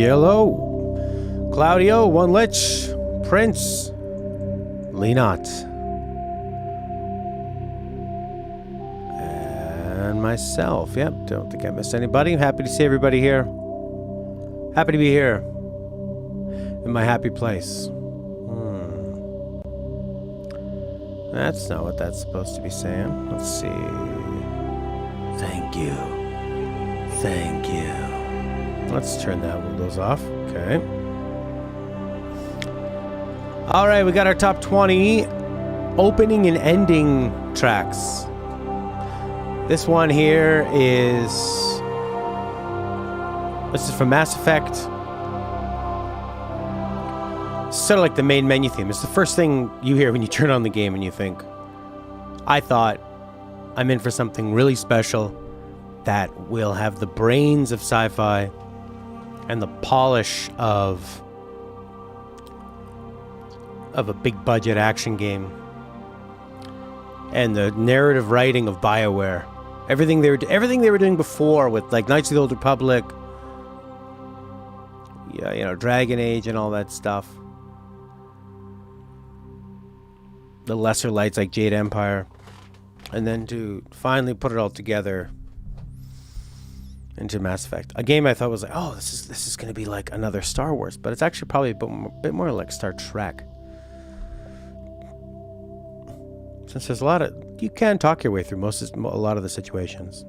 Yellow, Claudio, One Lich, Prince, Lenot, and myself. Yep, don't think I missed anybody. I'm happy to see everybody here. Happy to be here in my happy place. That's not what that's supposed to be saying. Let's see. Thank you. Thank you. Let's turn that windows off. Okay. All right, we got our top 20 opening and ending tracks. This one here is... This is from Mass Effect. It's sort of like the main menu theme. It's the first thing you hear when you turn on the game and you think, I thought I'm in for something really special that will have the brains of sci-fi and the polish of a big budget action game and the narrative writing of BioWare. Everything they were doing before with like Knights of the Old Republic, yeah, you know, Dragon Age and all that stuff. The lesser lights like Jade Empire, and then to finally put it all together into Mass Effect, a game I thought was like, oh, this is going to be like another Star Wars, but it's actually probably a bit more like Star Trek. Since there's a lot of, you can talk your way through a lot of the situations.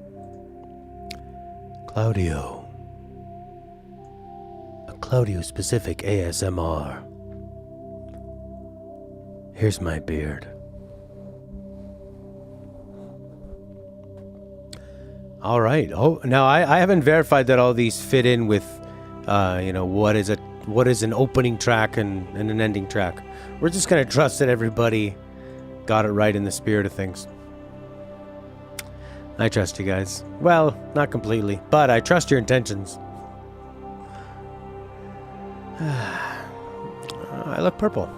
Claudio, a Claudio specific ASMR. Here's my beard. All right. Oh, now I haven't verified that all these fit in with, you know, what is an opening track and an ending track. We're just gonna trust that everybody got it right in the spirit of things. I trust you guys. Well, not completely, but I trust your intentions. I look purple.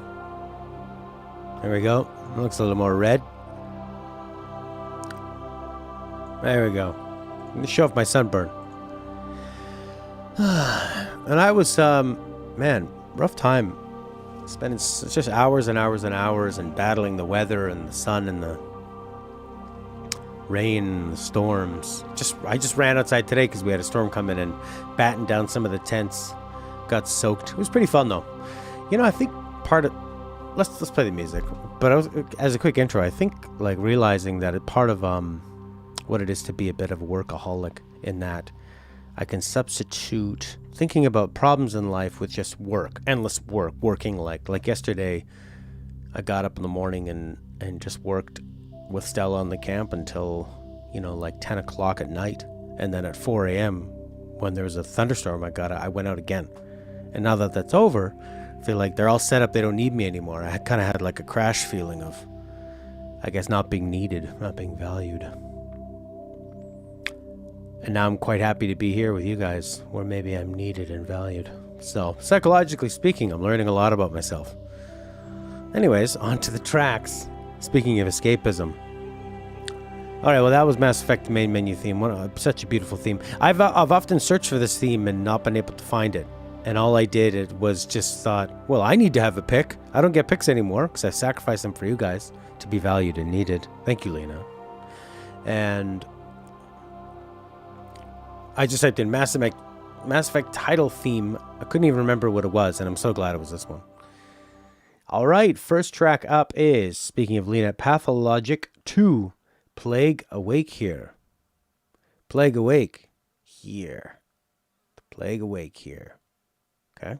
There we go. It looks a little more red. There we go. Let me show off my sunburn. And I was, man, rough time. Spending just hours and hours and hours and battling the weather and the sun and the rain and the storms. I just ran outside today because we had a storm come in and battened down some of the tents. Got soaked. It was pretty fun though. You know, I think part of... Let's play the music. But as a quick intro, I think like realizing that part of what it is to be a bit of a workaholic in that I can substitute thinking about problems in life with just work, endless work, working like yesterday. I got up in the morning and just worked with Stella on the camp until, you know, like 10 o'clock at night, and then at 4 a.m. when there was a thunderstorm, I went out again. And now that that's over, I feel like they're all set up. They don't need me anymore. I kind of had like a crash feeling of, I guess, not being needed, not being valued. And now I'm quite happy to be here with you guys, where maybe I'm needed and valued. So, psychologically speaking, I'm learning a lot about myself. Anyways, on to the tracks. Speaking of escapism. Alright, well that was Mass Effect main menu theme. Such a beautiful theme. I've often searched for this theme and not been able to find it. And all I did was just thought, well, I need to have a pick. I don't get picks anymore because I sacrificed them for you guys to be valued and needed. Thank you, Lena. And I just typed in Mass Effect title theme. I couldn't even remember what it was, and I'm so glad it was this one. All right, first track up is, speaking of Lena, Pathologic 2, Plague Awake Here. Plague Awake Here. Plague Awake Here. Okay.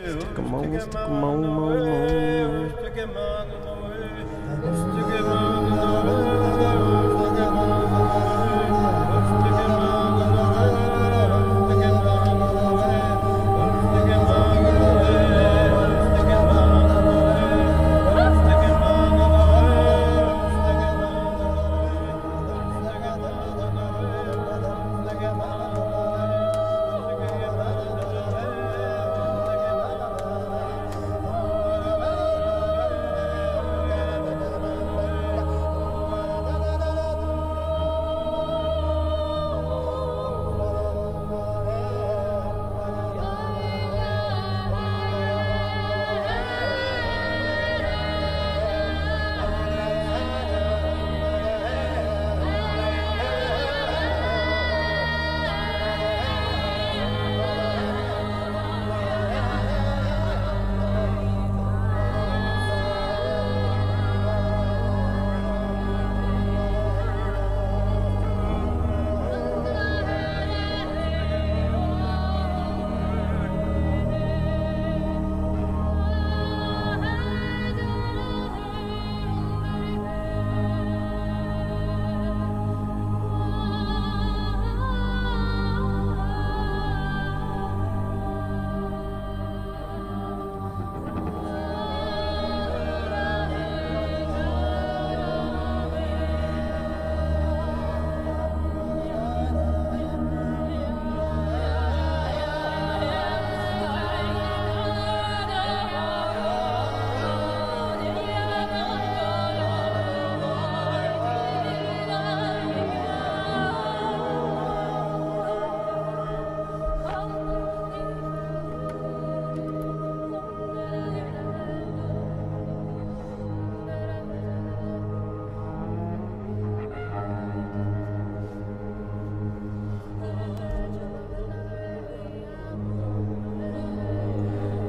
Stick 'em on, stick 'em on.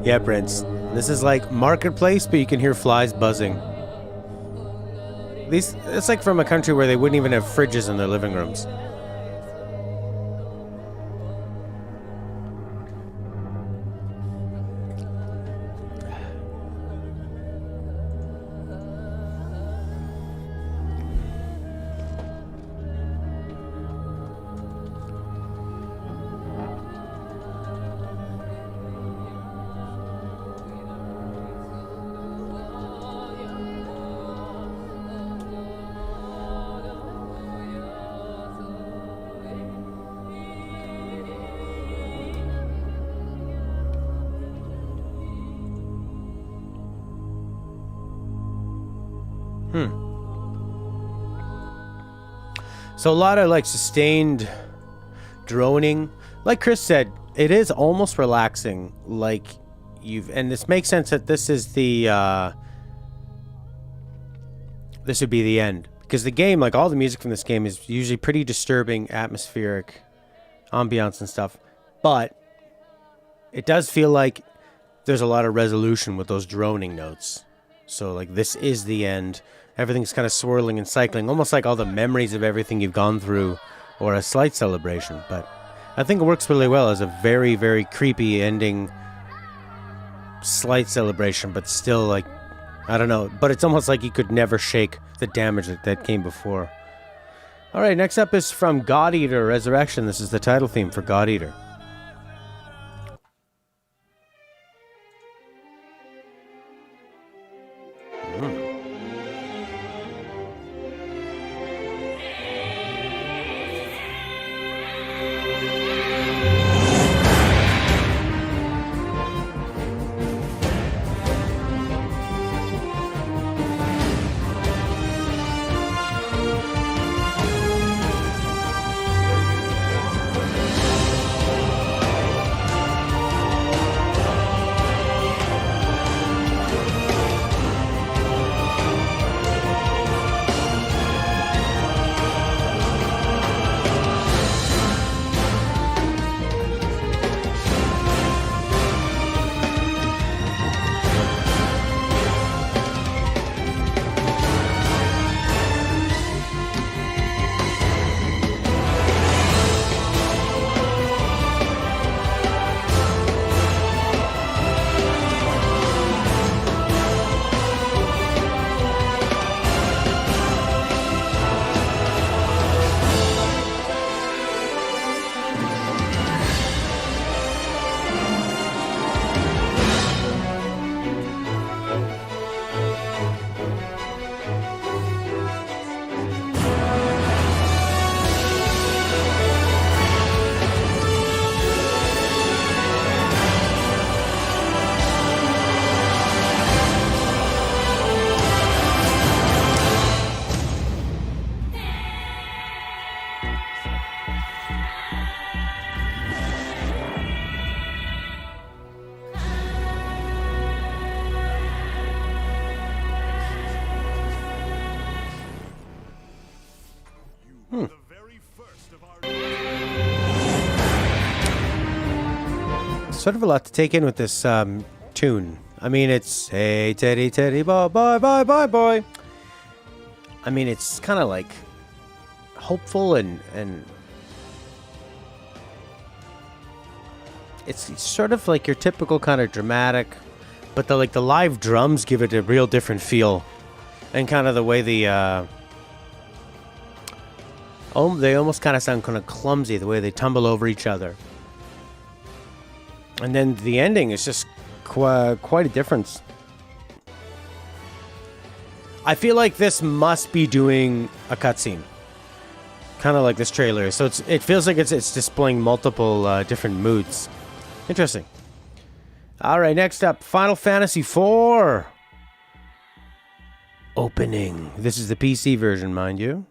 Yeah, Prince. This is like Marketplace, but you can hear flies buzzing. It's like from a country where they wouldn't even have fridges in their living rooms. So a lot of like sustained droning. Like Chris said, it is almost relaxing. Like and this makes sense that this is the this would be the end, because the game, like all the music from this game, is usually pretty disturbing, atmospheric, ambiance and stuff. But it does feel like there's a lot of resolution with those droning notes. So like this is the end. Everything's kind of swirling and cycling, almost like all the memories of everything you've gone through, or a slight celebration. But I think it works really well as a very, very creepy ending, slight celebration, but still like, I don't know. But it's almost like you could never shake the damage that came before. All right, next up is from God Eater Resurrection. This is the title theme for God Eater. Sort of a lot to take in with this tune. I mean, it's hey Teddy Teddy bye bye bye bye boy. I mean, it's kind of like hopeful and it's sort of like your typical kind of dramatic, but the live drums give it a real different feel, and kind of the way they almost kind of sound kind of clumsy, the way they tumble over each other. And then the ending is just quite a difference. I feel like this must be doing a cutscene, kind of like this trailer. So it feels like it's displaying multiple different moods. Interesting. All right, next up, Final Fantasy IV opening. This is the PC version, mind you.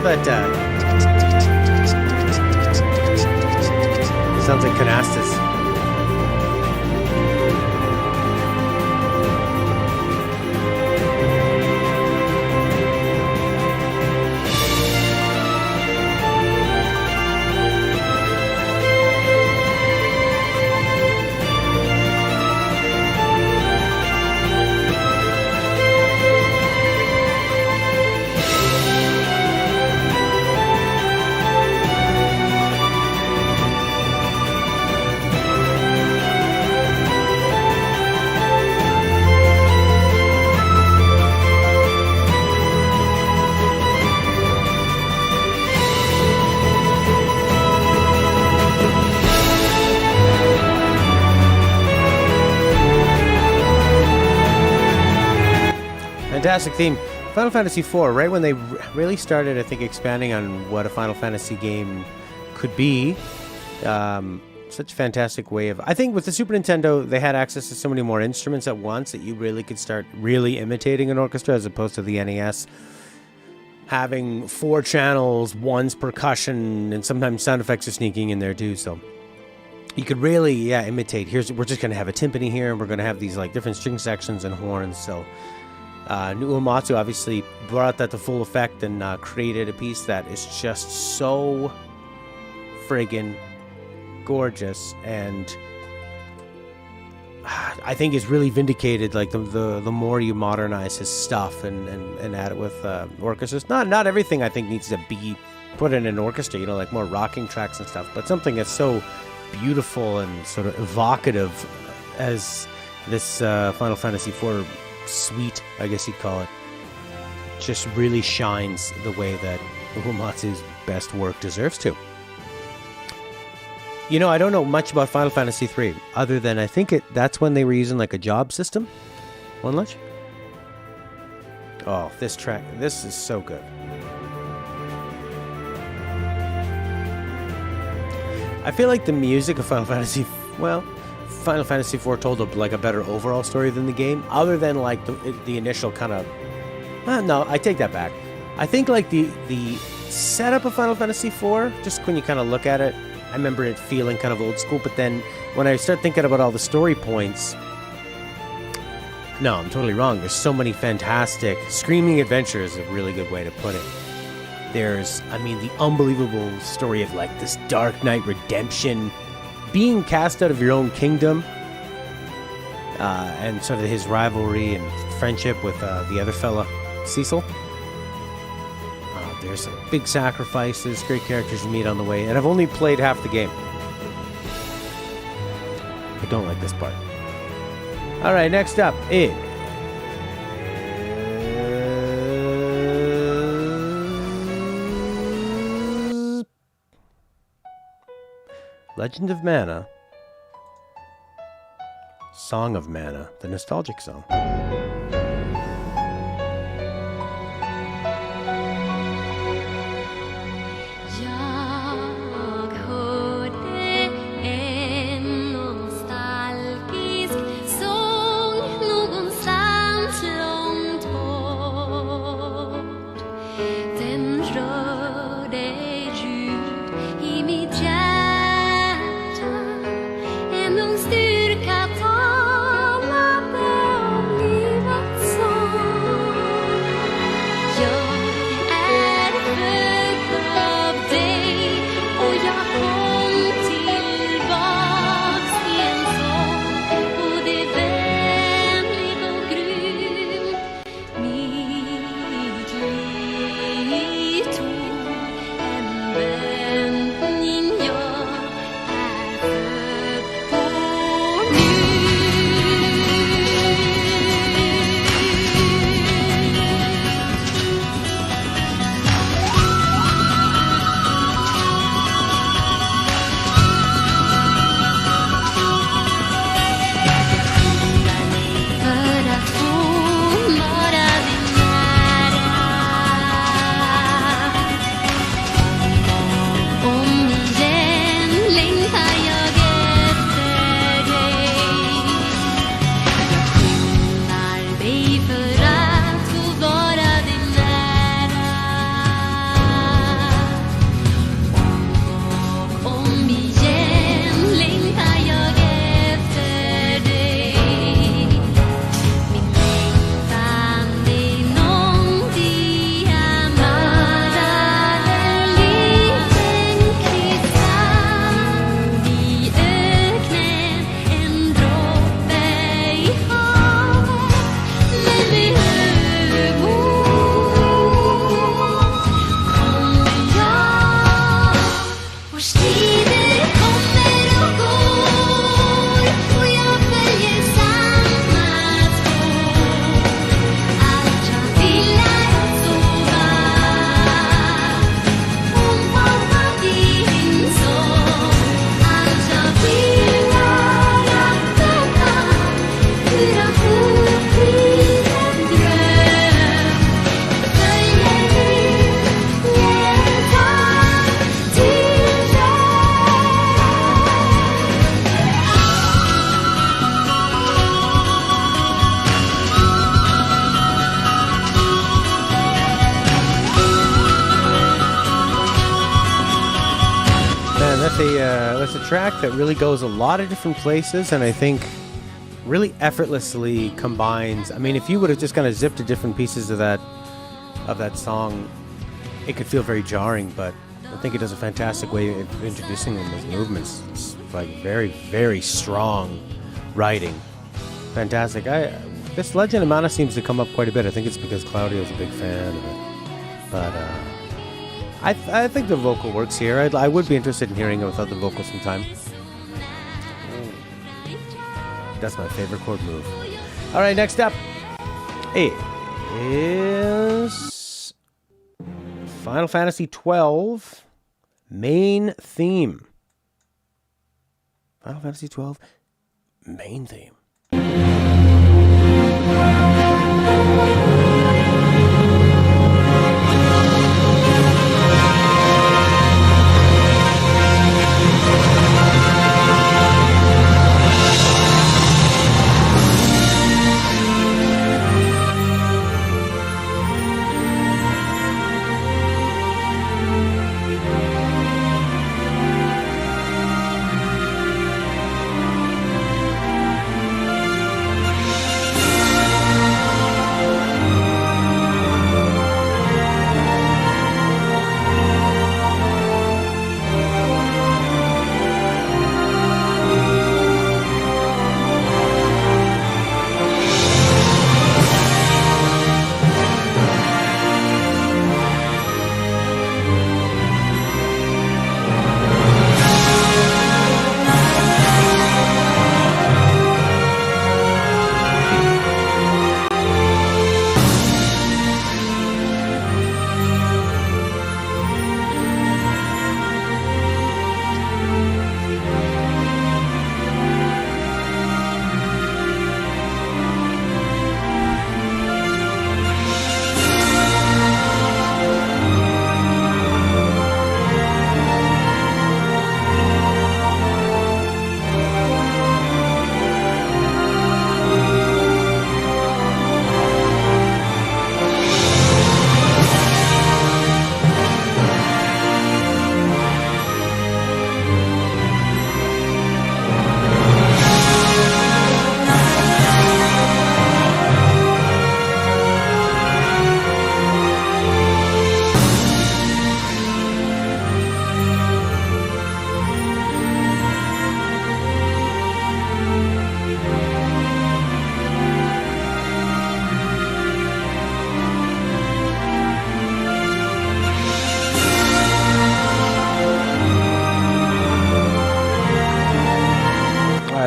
that. Sounds like canastas. Fantastic theme. Final Fantasy IV, right when they really started, I think, expanding on what a Final Fantasy game could be. Such a fantastic way of... I think with the Super Nintendo, they had access to so many more instruments at once that you really could start really imitating an orchestra as opposed to the NES. Having 4 channels, one's percussion, and sometimes sound effects are sneaking in there too, so... You could really, imitate. We're just going to have a timpani here, and we're going to have these like different string sections and horns, so... Uematsu obviously brought that to full effect and created a piece that is just so friggin' gorgeous, and I think it's really vindicated. Like the more you modernize his stuff and add it with orchestras. Not everything I think needs to be put in an orchestra. You know, like more rocking tracks and stuff. But something that's so beautiful and sort of evocative as this Final Fantasy IV suite, I guess you'd call it, just really shines the way that Uematsu's best work deserves to. You know, I don't know much about Final Fantasy III, other than I think that's when they were using like a job system. One lunch? Oh, this track, this is so good. I feel like the music of Final Fantasy IV told a better overall story than the game, other than like the initial kind of... no, I take that back. I think like the setup of Final Fantasy IV, just when you kind of look at it, I remember it feeling kind of old school, but then when I start thinking about all the story points, no, I'm totally wrong. There's so many fantastic... Screaming Adventure is a really good way to put it. There's, the unbelievable story of like this Dark Knight redemption, being cast out of your own kingdom, and sort of his rivalry and friendship with the other fella, Cecil. There's some big sacrifices, great characters you meet on the way, and I've only played half the game. I don't like this part. Alright, next up is... Legend of Mana. Song of Mana, the nostalgic song. Styrka talade om livet. track that really goes a lot of different places, and I think really effortlessly combines. I mean, if you would have just kind of zipped to different pieces of that song, it could feel very jarring, but I think it does a fantastic way of introducing them as movements. It's like very, very strong writing. Fantastic. This Legend of Mana seems to come up quite a bit. I think it's because Claudio's a big fan of it. But I think the vocal works here. I would be interested in hearing it without the vocals sometime. That's my favorite chord move. All right, next up is Final Fantasy XII main theme. Final Fantasy XII main theme.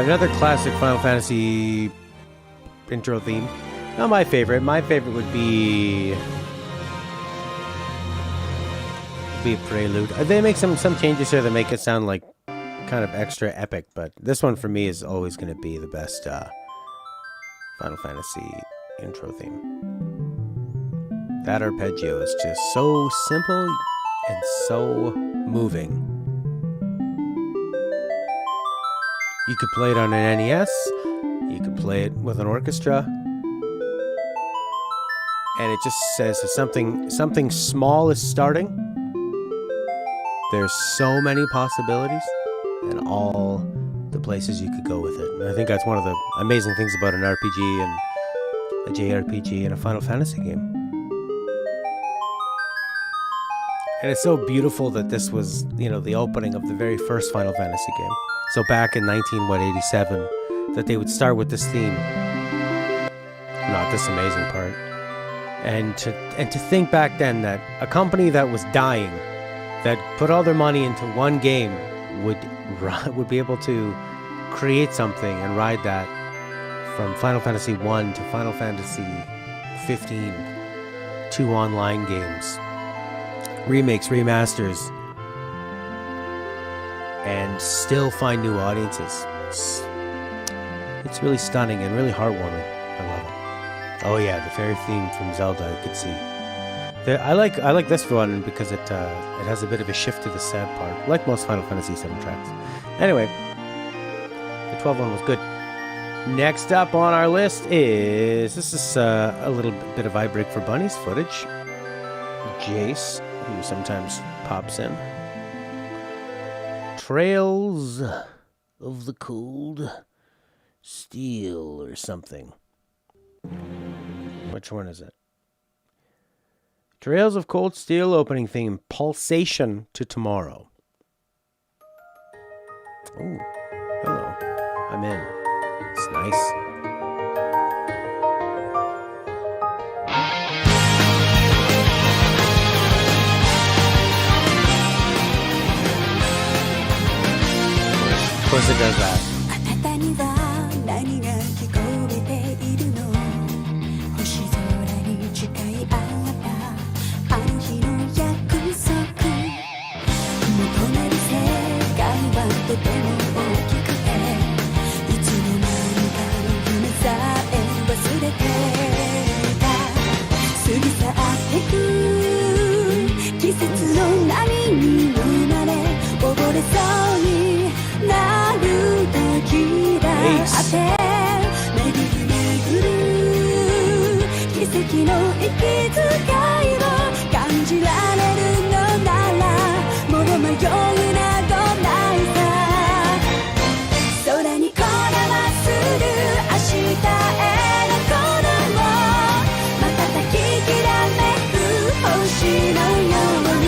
Another classic Final Fantasy intro theme. Not my favorite. My favorite would be a prelude. They make some changes here that make it sound like kind of extra epic, but this one for me is always going to be the best Final Fantasy intro theme. That arpeggio is just so simple and so moving. You could play it on an NES, you could play it with an orchestra, and it just says something small is starting. There's so many possibilities and all the places you could go with it. And I think that's one of the amazing things about an RPG and a JRPG and a Final Fantasy game. And it's so beautiful that this was, the opening of the very first Final Fantasy game. So back in 1987, that they would start with this theme. Not this amazing part. And to think back then that a company that was dying, that put all their money into one game, would be able to create something and ride that from Final Fantasy 1 to Final Fantasy 15, 2 online games, remakes, remasters, and still find new audiences. It's really stunning and really heartwarming. I love it. Oh yeah, the fairy theme from Zelda, I could see. I like this one because it has a bit of a shift to the sad part, like most Final Fantasy VII tracks. Anyway, the 12 one was good. Next up on our list is a little bit of I Break for Bunnies footage. Jace, who sometimes pops in. Trails of the Cold Steel or something. Which one is it? Trails of Cold Steel opening theme. Pulsation to Tomorrow. Oh, hello. I'm in. It's nice. Of course it does that. あなたには何が聞こえているの星空に誓い合ったあの日の約束求める世界はとても大きくていつの間にか夢さえ忘れていた過ぎ去ってく季節の波に飲まれ溺れそうになる時だって巡る巡る奇跡の息遣いを感じられるのならもう迷いなどないさ空にこだまする明日へのこの瞬ききらめく星のように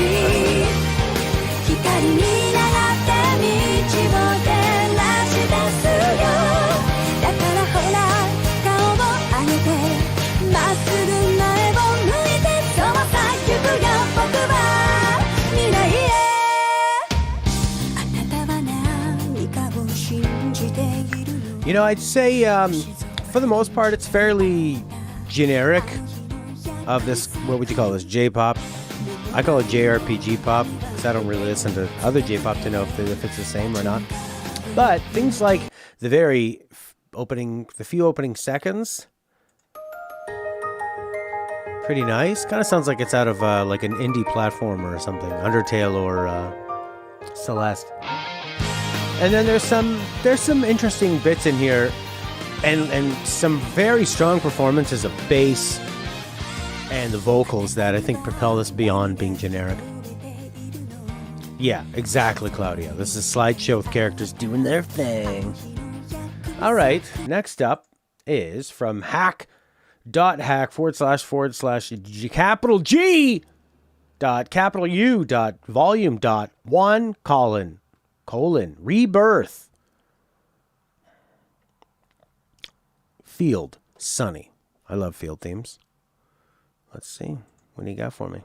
光になって道を照らし出すよだからほら顔を上げてまっすぐ前を向いてそうさ行くよ僕は未来へあなたは何かを信じているの You know, I'd say, for the most part, it's fairly generic of this, what would you call this, J-pop? I call it JRPG pop, because I don't really listen to other J-pop to know if it's the same or not. But things like the few opening seconds, pretty nice. Kind of sounds like it's out of like an indie platformer or something, Undertale or Celeste. And then there's some interesting bits in here, and some very strong performances of bass and the vocals that I think propel this beyond being generic. Yeah, exactly, Claudia. This is a slideshow with characters doing their thing. All right, next up is from hack.hack // capital G dot capital U dot volume dot 1 colon rebirth. Field, sunny. I love field themes. Let's see. What do you got for me?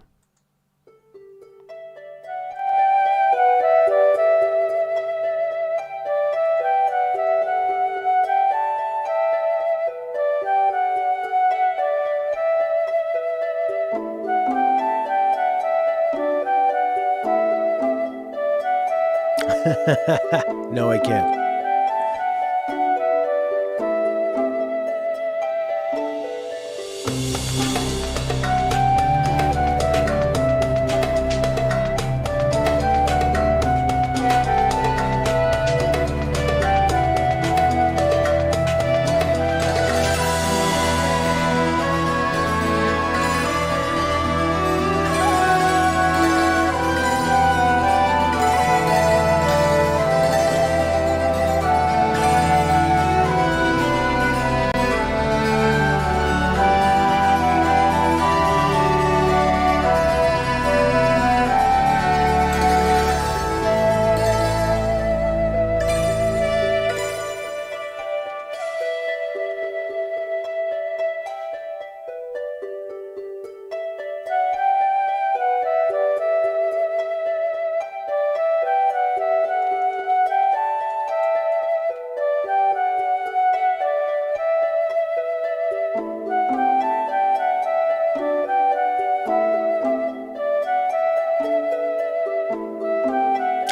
No, I can't.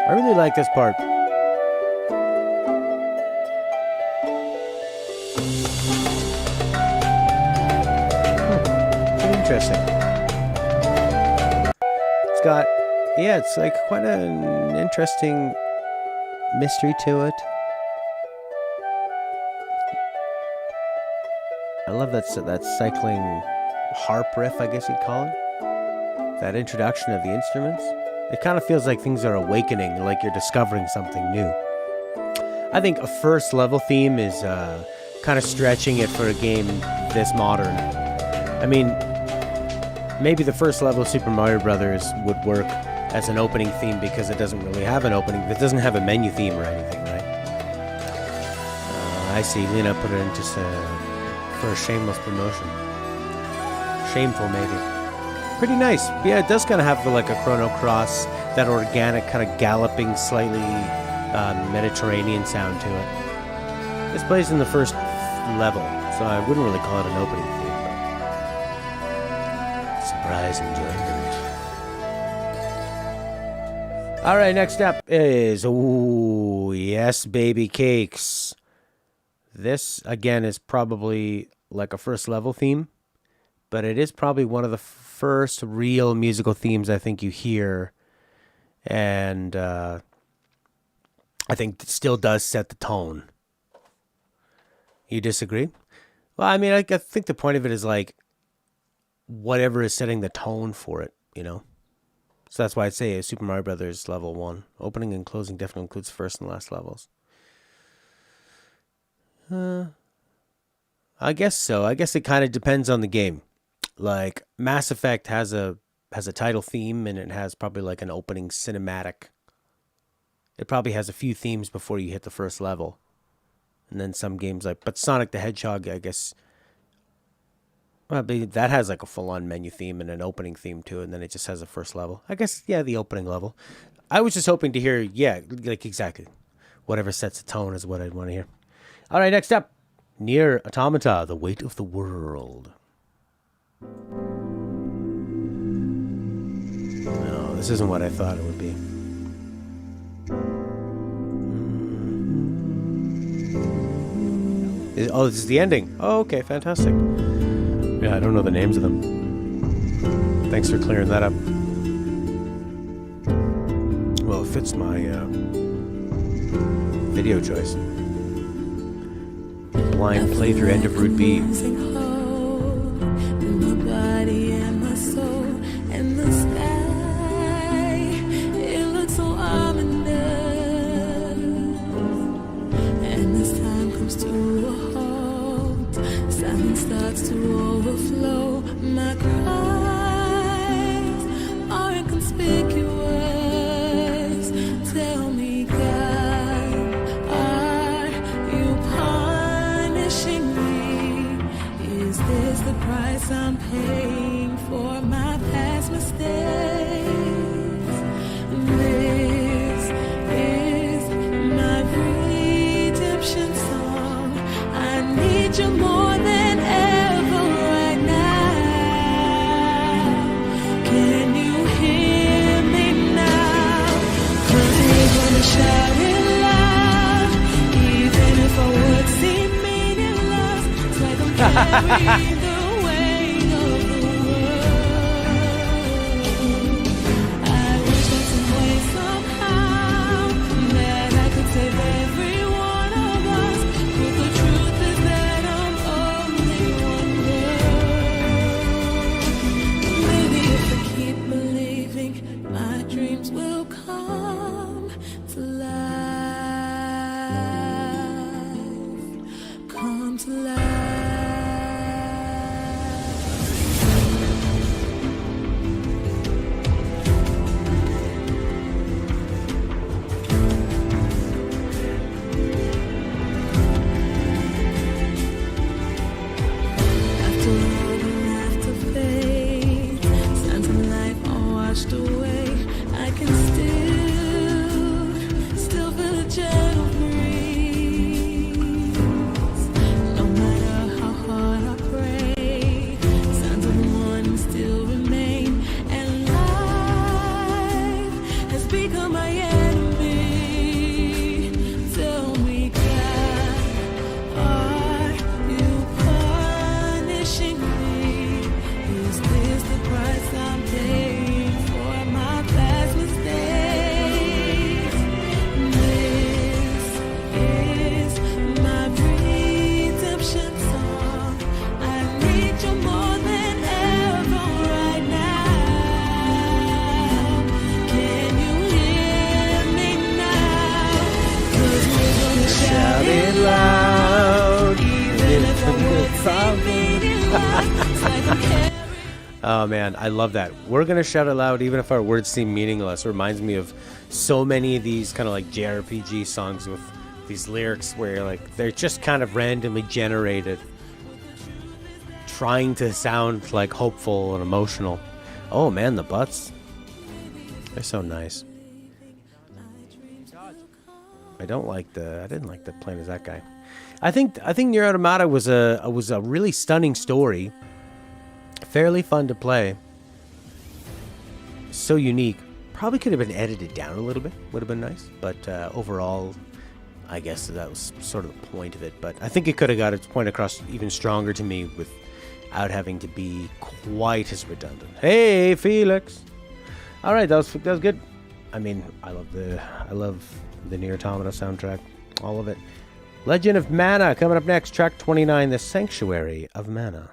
I really like this part. Pretty interesting. It's like quite an interesting mystery to it. I love that cycling harp riff, I guess you'd call it. That introduction of the instruments. It kind of feels like things are awakening, like you're discovering something new. I think a first level theme is kind of stretching it for a game this modern. I mean, maybe the first level of Super Mario Brothers would work as an opening theme because it doesn't really have an opening. It doesn't have a menu theme or anything, right? I see. Lena put it in just for a shameless promotion. Shameful, maybe. Pretty nice. Yeah, it does kind of have like a Chrono Cross, that organic kind of galloping, slightly Mediterranean sound to it. This plays in the first level, so I wouldn't really call it an opening theme. But surprise enjoyment. All right, next up is Yes Baby Cakes. This again is probably like a first level theme, but it is probably one of the first real musical themes I think you hear, and I think it still does set the tone. You disagree? Well, I mean, I think the point of it is like whatever is setting the tone for it, you know? So that's why I'd say Super Mario Brothers level 1. Opening and closing definitely includes first and last levels. I guess so. I guess it kind of depends on the game. Like Mass Effect has a title theme, and it has probably like an opening cinematic. It probably has a few themes before you hit the first level. And then some games but Sonic the Hedgehog, I guess, well, that has like a full-on menu theme and an opening theme too, and then it just has a first level. I guess, yeah, the opening level. I was just hoping to hear, yeah, like exactly. Whatever sets the tone is what I'd want to hear. All right, next up, Nier Automata, The Weight of the World. No, this isn't what I thought it would be. Oh, this is the ending. Oh, okay, fantastic. Yeah, I don't know the names of them. Thanks for clearing that up. Well, it fits my video choice. Blind playthrough end of Route B. Starts to overflow. My cries are inconspicuous. Tell me, God, are you punishing me? Is this the price I'm paying for my past mistakes? This is my redemption song. I need you more than shout it loud, even if our words seem meaningless. It's like I'm carrying the weight of the world. I wish that some way, somehow, that I could save every one of us. But the truth is that I'm only one girl. Maybe if I keep believing, my dreams will come to life, come to life. After all the laughter fades, sands of life are washed away. I can still feel a gentle breeze. No matter Oh man, I love that. We're gonna shout it loud even if our words seem meaningless. It reminds me of so many of these kind of like JRPG songs with these lyrics where like they're just kind of randomly generated, trying to sound like hopeful and emotional. Oh man, the butts. They're so nice. I didn't like the playing as that guy. I think Nier Automata was a really stunning story. Fairly fun to play. So unique. Probably could have been edited down a little bit. Would have been nice. But overall, I guess that was sort of the point of it. But I think it could have got its point across even stronger to me without having to be quite as redundant. Hey, Felix. All right, that was good. I mean, I love the Nier Automata soundtrack. All of it. Legend of Mana coming up next. Track 29, The Sanctuary of Mana.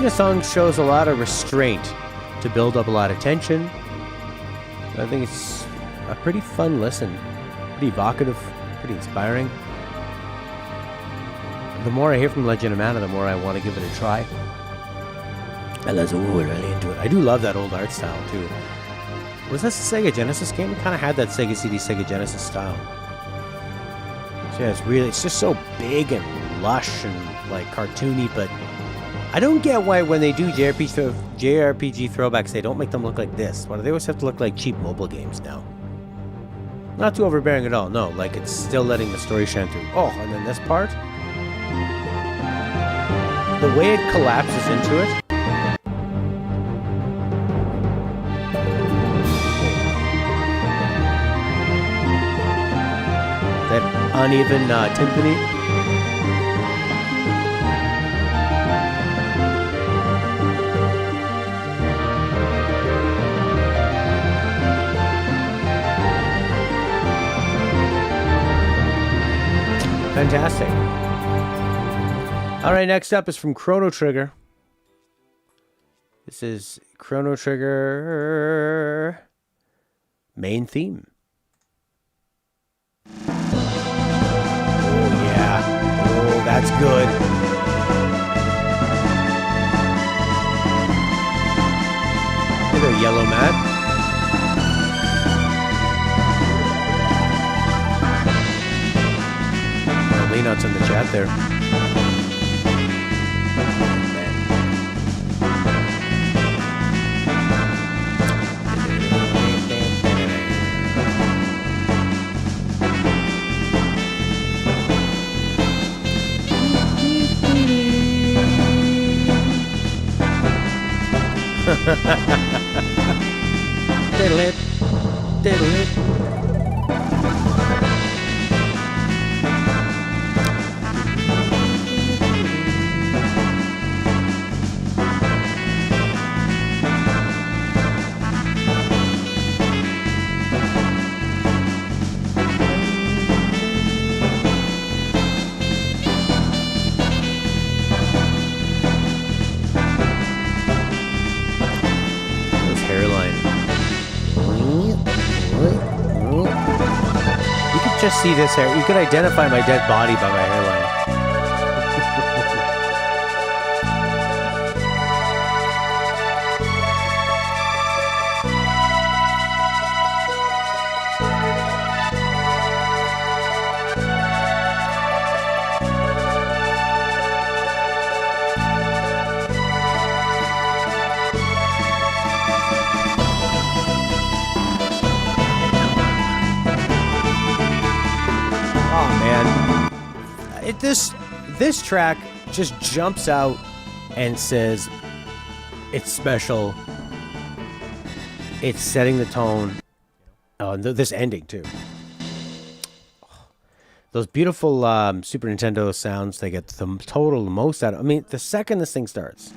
The song shows a lot of restraint to build up a lot of tension. I think it's a pretty fun listen, pretty evocative, pretty inspiring. The more I hear from Legend of Mana, the more I want to give it a try. I was really into it. I do love that old art style too. Was this a Sega Genesis game? It kind of had that Sega CD, Sega Genesis style. So yeah, it's just so big and lush and like cartoony, but I don't get why when they do JRPG throwbacks, they don't make them look like this. Why do they always have to look like cheap mobile games now? Not too overbearing at all, no. Like, it's still letting the story shine through. Oh, and then this part? The way it collapses into it. That uneven timpani. Fantastic. All right, next up is from Chrono Trigger. This is Chrono Trigger main theme. Oh, yeah. Oh, that's good. Hey there, Yellow Matt. Nuts in the chat there. Diddle it. Diddle it. Just see this hair. You could identify my dead body by my hairline. This track just jumps out and says it's special. It's setting the tone. Oh, and this ending too. Those beautiful Super Nintendo sounds. They get the total most out of. I mean, the second this thing starts,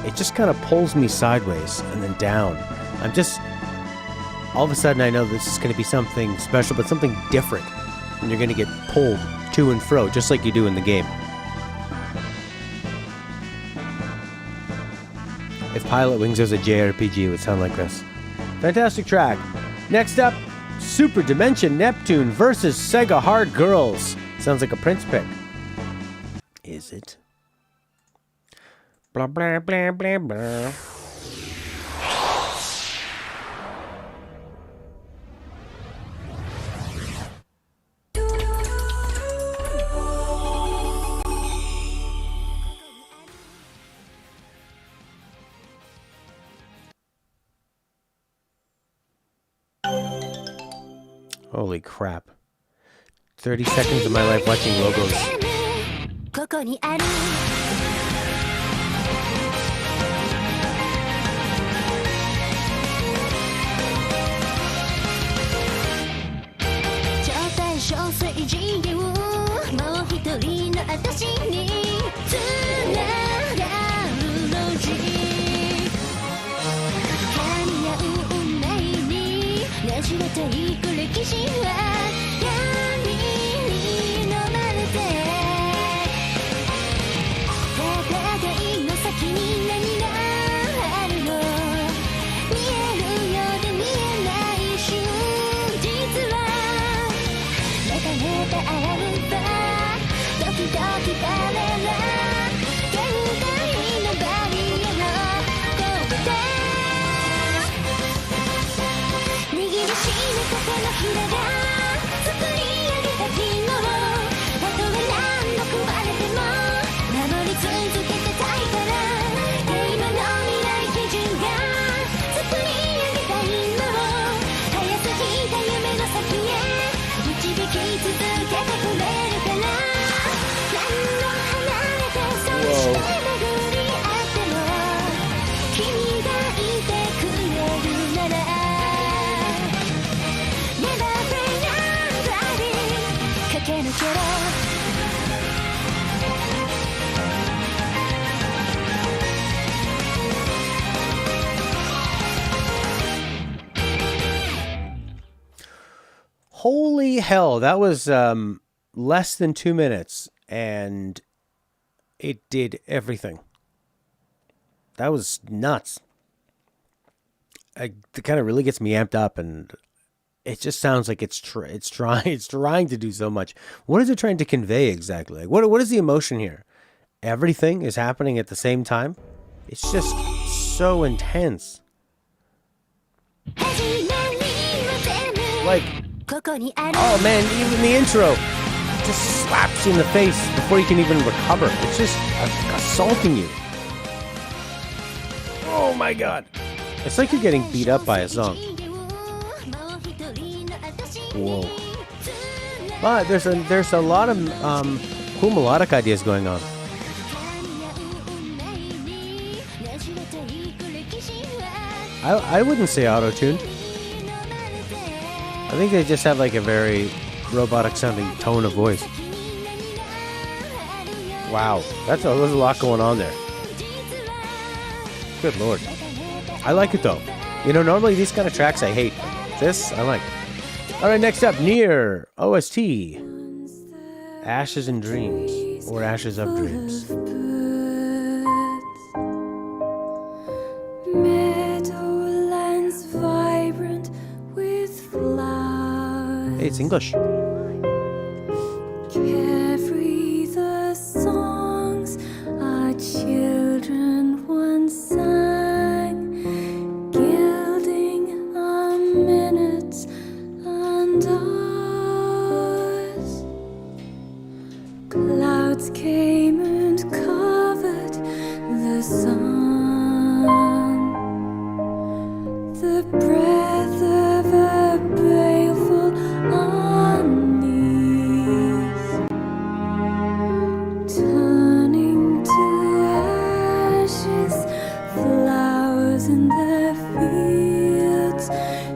it just kind of pulls me sideways and then down. I'm just all of a sudden I know this is going to be something special, but something different. And you're going to get pulled to and fro, just like you do in the game. If Pilot Wings was a JRPG, it would sound like this. Fantastic track. Next up, Super Dimension Neptune versus Sega Hard Girls. Sounds like a Prince pick. Is it? Blah, blah, blah, blah, blah. Holy crap. 30 seconds of my life watching logos. ここにある超大小水人形もう一人の私につながるのじ噛み合う運命になじれていく歴史は闇に飲まれて戦いの先に何があるの見えるようで見えない真実はメタメタアラウンバードキドキバレラ限界のバリアのここで握りしめた手のひらが作り上げた日のたとえ何度壊れても守り続けてたいから今の未来基準が作り上げた今を早すぎた夢の先へ導き続けてくれるから何度離れてそして巡り合っても君がいてくれるなら Never play nobody 駆け抜けろHoly hell, that was less than 2 minutes, and it did everything. That was nuts. It kind of really gets me amped up, and it just sounds like it's trying to do so much. What is it trying to convey exactly? Like, what is the emotion here? Everything is happening at the same time. It's just so intense. Like, oh man, even the intro just slaps you in the face before you can even recover. It's just assaulting you. Oh my god. It's like you're getting beat up by a song. Whoa. But there's a lot of cool melodic ideas going on. I wouldn't say auto-tune. I think they just have like a very robotic sounding tone of voice. Wow, there's a lot going on there. Good lord. I like it though. You know, normally these kind of tracks I hate. This, I like. Alright, next up, Nier OST. Ashes and Dreams. Or Ashes of Dreams. Meadowlands vibrant with flowers. Hey, it's English. Carefree the songs our children once sang, gilding our minutes and hours. Clouds came and covered the sun. The breath of a baleful unease, turning to ashes, flowers in the fields,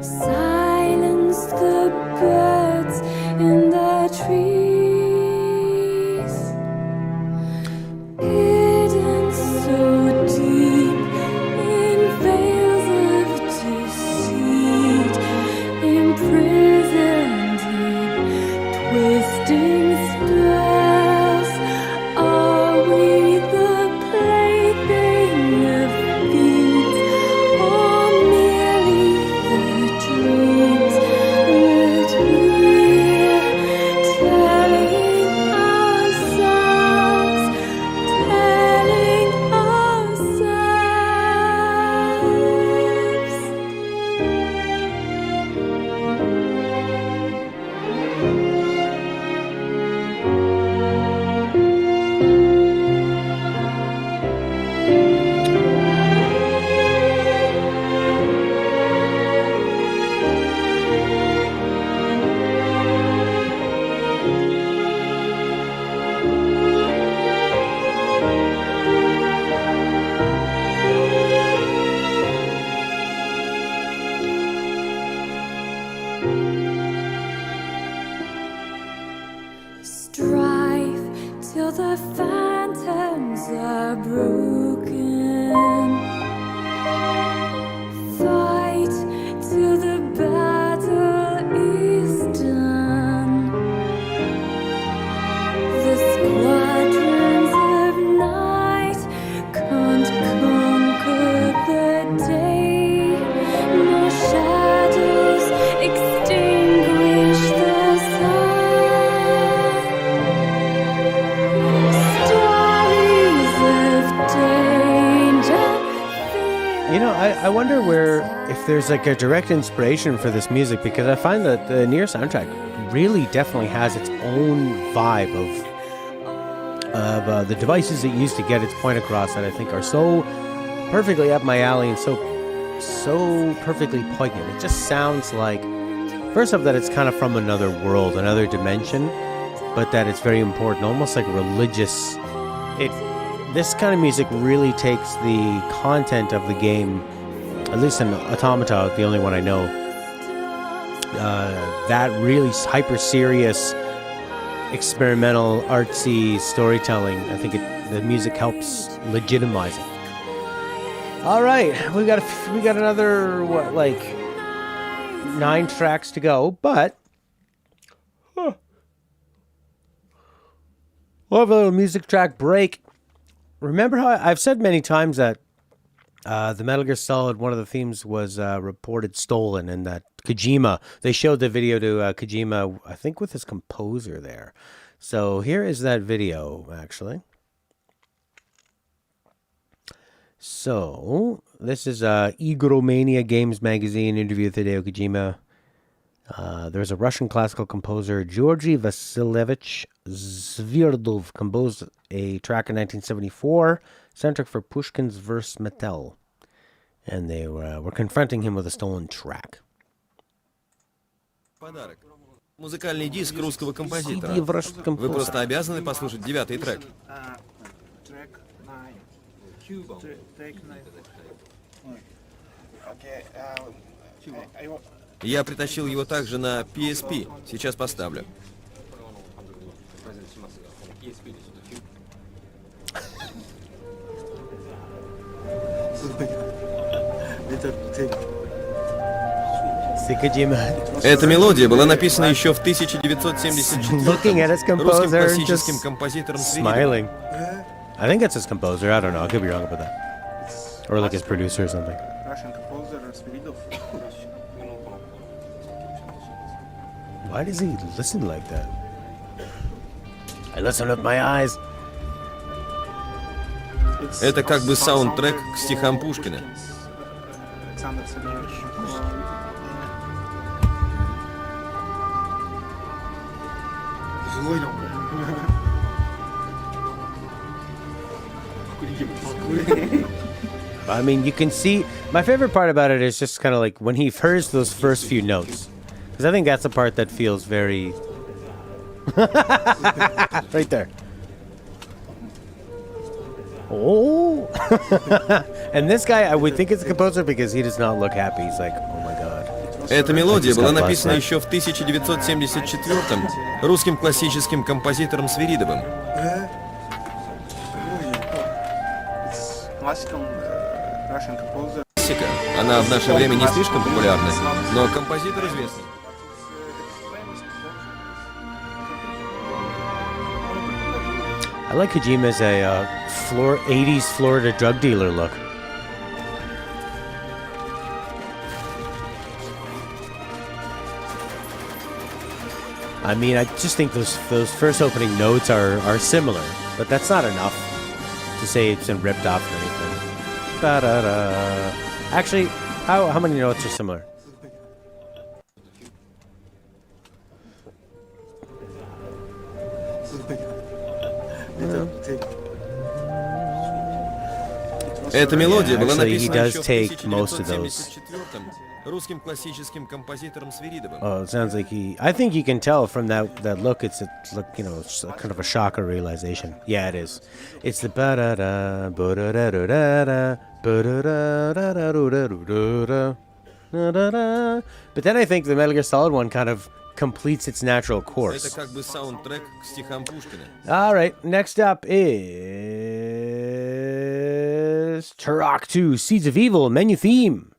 silenced the birds in the trees, hidden so deep in veils of deceit, imprisoned in twisting spells. Are we the plaything of fiends, or merely the dreams that we're telling ourselves, telling ourselves? Strife till the phantoms are broken. Fight till the battle is done. The squadrons of night can't conquer the day, nor shadows extinguish the sun. Stories of danger. You know, I wonder if there's like a direct inspiration for this music, because I find that the Nier soundtrack really definitely has its own vibe of the devices it used to get its point across that I think are so perfectly up my alley and so perfectly poignant. It just sounds like, first off, that it's kind of from another world, another dimension, but that it's very important, almost like religious. This kind of music really takes the content of the game, at least in Automata, the only one I know, that really hyper serious, experimental, artsy storytelling. I think the music helps legitimize it. All right, we got another 9 tracks to go, but we'll have a little music track break. Remember how I've said many times that the Metal Gear Solid, one of the themes was reported stolen, and that Kojima, they showed the video to Kojima, I think with his composer there. So here is that video, actually. So this is Egromania Games Magazine interview with Hideo Kojima. There's a Russian classical composer, Georgy Vasilievich Zvirdov, composed a track in 1974, soundtrack for Pushkin's Verse Metal. And they were confronting him with a stolen track. Подарок. Музыкальный диск русского композитора. CD в русском Вы композиторе. просто обязаны послушать 9-й трек. Track 9. Track 9. Я притащил его также на PSP. Сейчас поставлю. Эта мелодия была написана еще в 1974 Looking at his русским composer, классическим just композитором Свиридовым. smiling. I think that's his composer. I don't know. I could be wrong about that. Or like his producer or something. Russian composer Sviridov. Why does he listen like that? I listen with my eyes. Это как бы саундтрек к стихам Пушкина. Александр Сергеевич. Злой I mean, you can see. My favorite part about it is just kind of like when he hears those first few notes, because I think that's the part that feels very. Right there. Oh. And this guy, I would think it's a composer because he does not look happy. He's like, oh my god. Эта мелодия была написана еще в 1974-м русским классическим композитором Свиридовым. Классиком Russian composer. Классика. Она в наше время не слишком популярна, но композитор известный. I like Kojima's a 80s Florida drug dealer look. I mean, I just think those first opening notes are similar, but that's not enough to say it's been ripped off or anything. Da-da-da. Actually, how many notes are similar? Эта мелодия была Actually, he написана does еще в take most of those. 1974-м русским классическим композитором Свиридовым. Oh, it sounds like he. I think you can tell from that look. It's a look, it's a kind of a shocker realization. Yeah, it is. It's the ba da da ba da da da da ba da da da da da da da. But then I think the Metal Gear Solid one kind of completes its natural Это course. как бы саундтрек к стихам Пушкина. All right, next up is Turok 2: Seeds of Evil menu theme.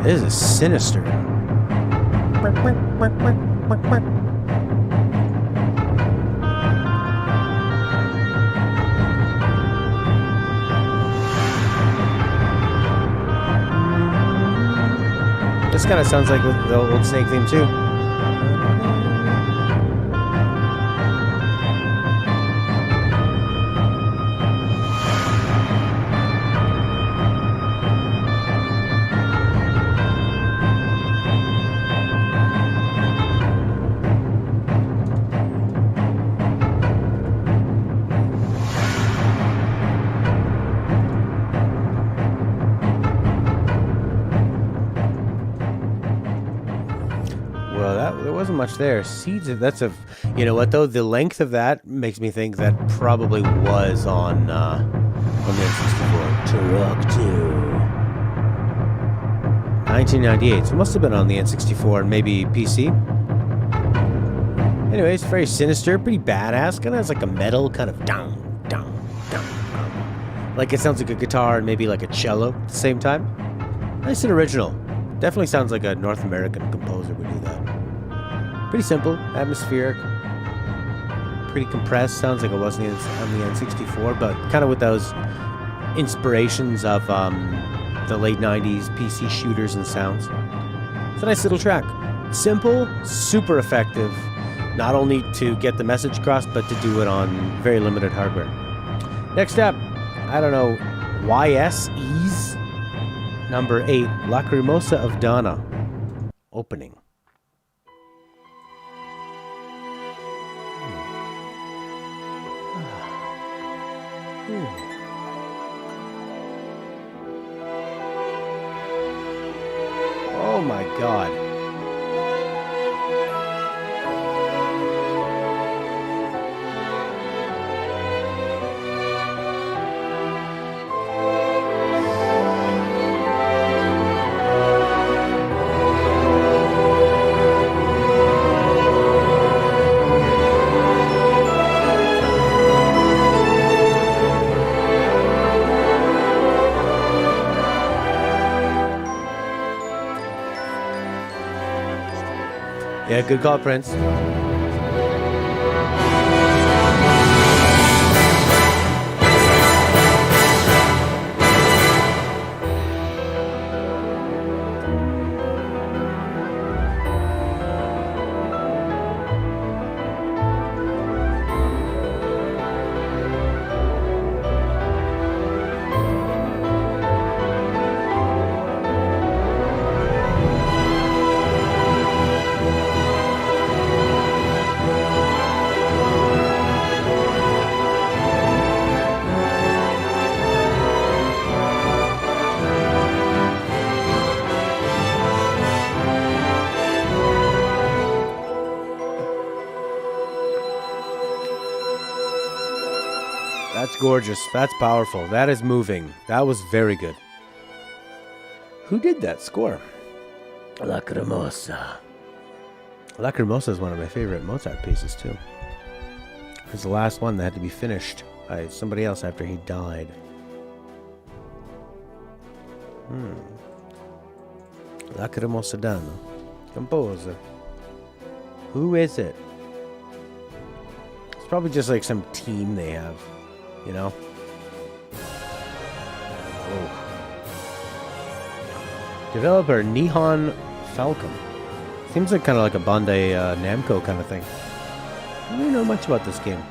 This is sinister. This kind of sounds like the old Snake theme too. There wasn't much there. Seeds. That's a. You know what though? The length of that makes me think that probably was on the N64. Turok 2. 1998. So it must have been on the N64 and maybe PC. Anyways, very sinister, pretty badass. Kind of has like a metal kind of down. Like it sounds like a guitar and maybe like a cello at the same time. Nice and original. Definitely sounds like a North American composer would do that. Pretty simple, atmospheric, pretty compressed. Sounds like it wasn't on the N64, but kind of with those inspirations of the late 90s PC shooters and sounds. It's a nice little track. Simple, super effective, not only to get the message across, but to do it on very limited hardware. Next up, I don't know, YSE's number 8, Lacrimosa of Donna, opening. Oh my god. Yeah, good call, Prince. That's gorgeous. That's powerful. That is moving. That was very good. Who did that score? Lacrimosa. Lacrimosa is one of my favorite Mozart pieces, too. It was the last one that had to be finished by somebody else after he died. Lacrimosa Dano. Composer. Who is it? It's probably just like some team they have. You know? Oh. Developer Nihon Falcom. Seems like kind of like a Bandai Namco kind of thing. I don't really know much about this game.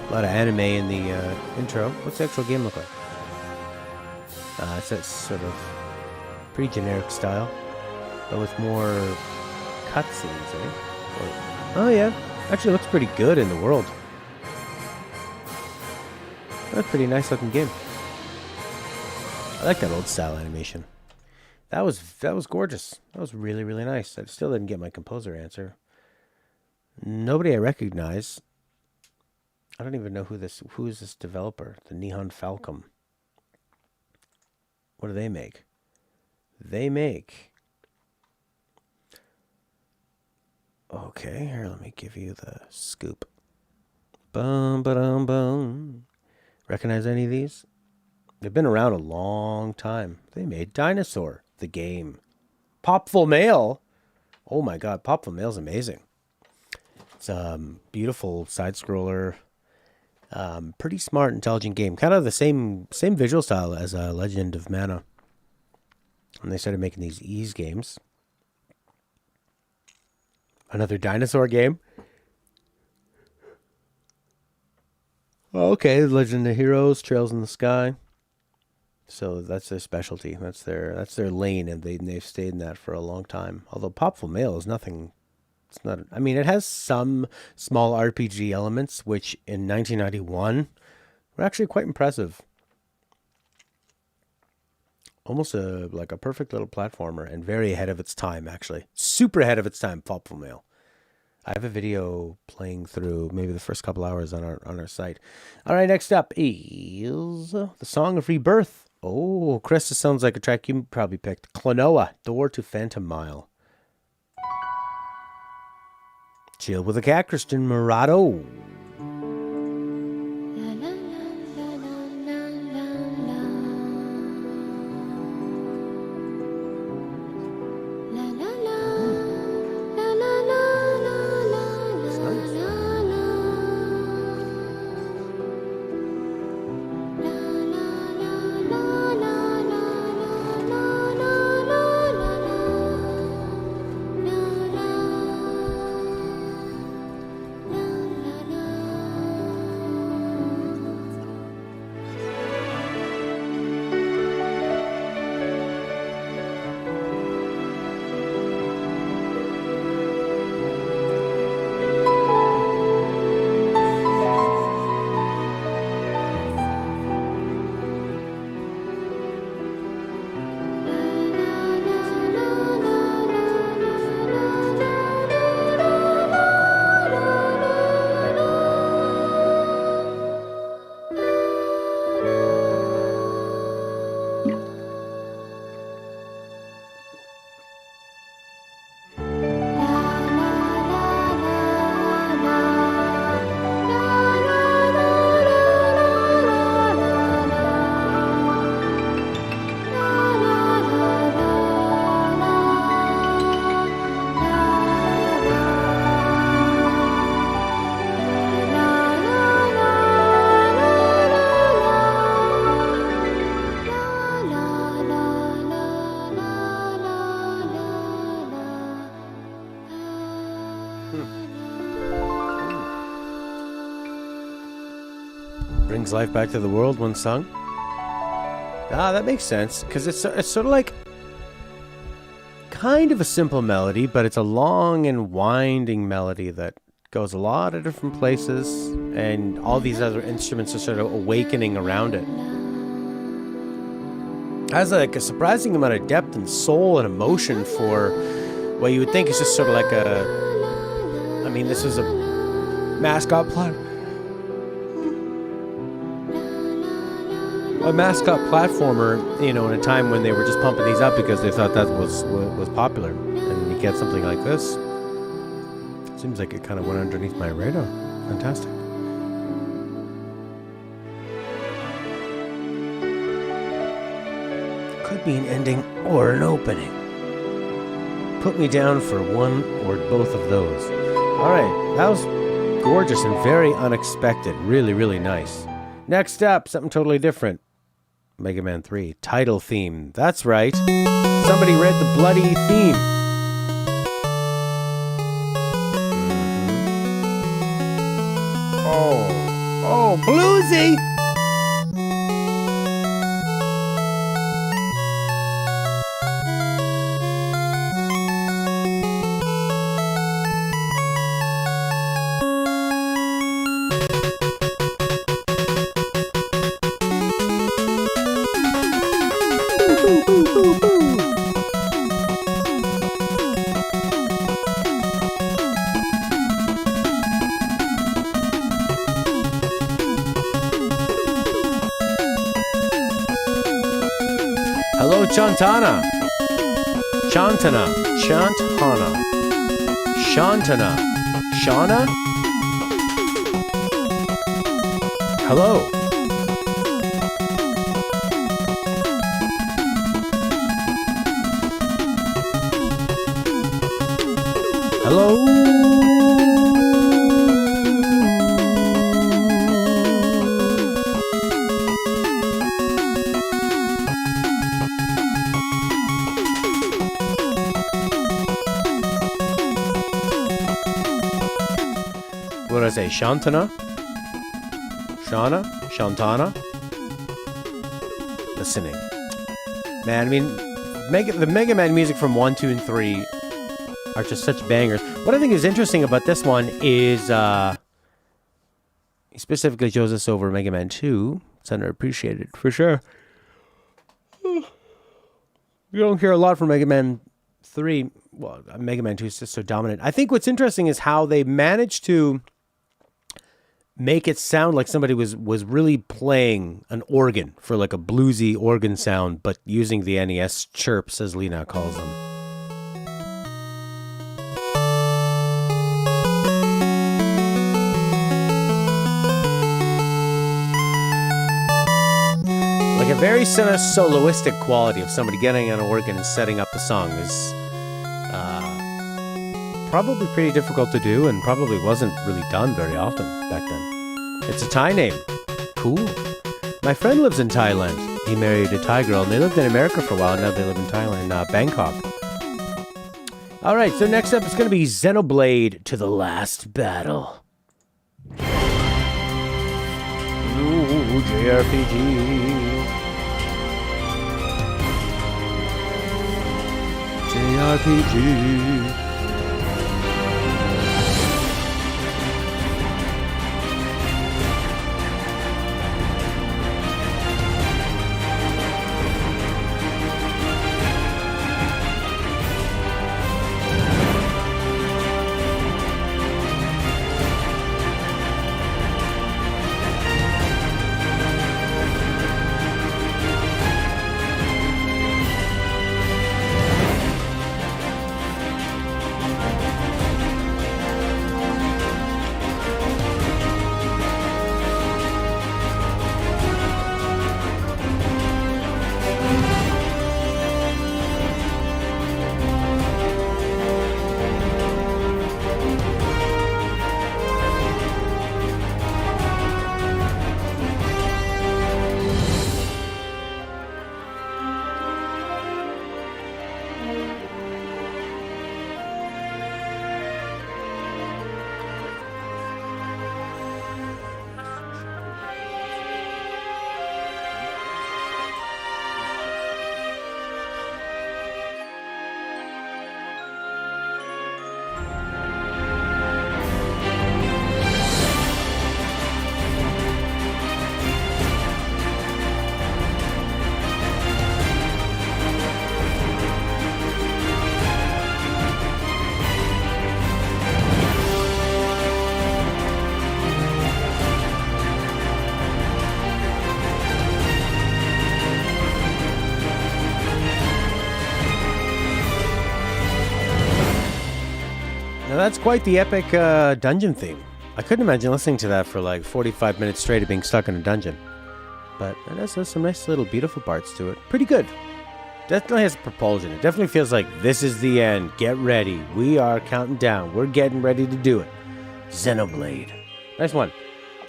A lot of anime in the intro. What's the actual game look like? It's that sort of pretty generic style, but with more cutscenes, eh? Oh yeah, actually looks pretty good in the world. That's a pretty nice looking game. I like that old style animation. That was gorgeous. That was really, really nice. I still didn't get my composer answer. Nobody I recognize. I don't even know who is this developer, the Nihon Falcom. What do they make? Okay, here, let me give you the scoop. Bum ba-dum bum. Recognize any of these? They've been around a long time. They made Dinosaur, the game. Popful Mail. Oh my god, Popful Mail's amazing. It's a beautiful side-scroller. Pretty smart, intelligent game. Kind of the same visual style as Legend of Mana. And they started making these Ys games. Another dinosaur game. Oh, okay, Legend of Heroes, Trails in the Sky. So that's their specialty. That's their lane, and they've stayed in that for a long time. Although Popful Mail is nothing. It's not. I mean, it has some small RPG elements, which in 1991 were actually quite impressive. Almost like a perfect little platformer, and very ahead of its time. Actually, super ahead of its time. Popful Mail. I have a video playing through maybe the first couple hours on our site. All right, next up is the Song of Rebirth. Oh, Chris, this sounds like a track you probably picked. Klonoa, Door to Phantom Mile. Chill with a Cat, Christian Murado. Brings life back to the world when sung. Ah, that makes sense, because it's sort of like kind of a simple melody, but it's a long and winding melody that goes a lot of different places, and all these other instruments are sort of awakening around it. Has like a surprising amount of depth and soul and emotion for what you would think is just sort of like this was a mascot platformer, in a time when they were just pumping these up because they thought that was popular. And you get something like this. Seems like it kind of went underneath my radar. Fantastic. Could be an ending or an opening. Put me down for one or both of those. All right, that was gorgeous and very unexpected. Really, really nice. Next up, something totally different. Mega Man 3 title theme. That's right. Somebody read the bloody theme. Oh, bluesy. Hello, Shantana. Shantana. Shauna? Hello. What did I say? Shantana? Shantana? Listening. Man, the Mega Man music from 1, 2, and 3 are just such bangers. What I think is interesting about this one is he specifically chose this over Mega Man 2. It's underappreciated, for sure. You don't hear a lot from Mega Man 3. Well, Mega Man 2 is just so dominant. I think what's interesting is how they managed to make it sound like somebody was really playing an organ for like a bluesy organ sound, but using the NES chirps, as Lena calls them. Like a very soloistic quality of somebody getting on an organ and setting up the song is probably pretty difficult to do, and probably wasn't really done very often back then. It's a Thai name. Cool. My friend lives in Thailand. He married a Thai girl, and they lived in America for a while, and now they live in Thailand, Bangkok. All right, so next up is going to be Xenoblade to the Last Battle. Ooh, JRPG. JRPG. that's quite the epic dungeon theme. I couldn't imagine listening to that for like 45 minutes straight of being stuck in a dungeon. But it has some nice little beautiful parts to it. Pretty good. Definitely has propulsion. It definitely feels like this is the end. Get ready. We are counting down. We're getting ready to do it. Xenoblade. Nice one.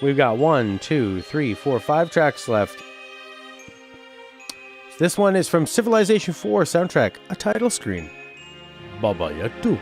We've got 1, 2, 3, 4, 5 tracks left. This one is from Civilization 4 soundtrack, a title screen. Baba Yato.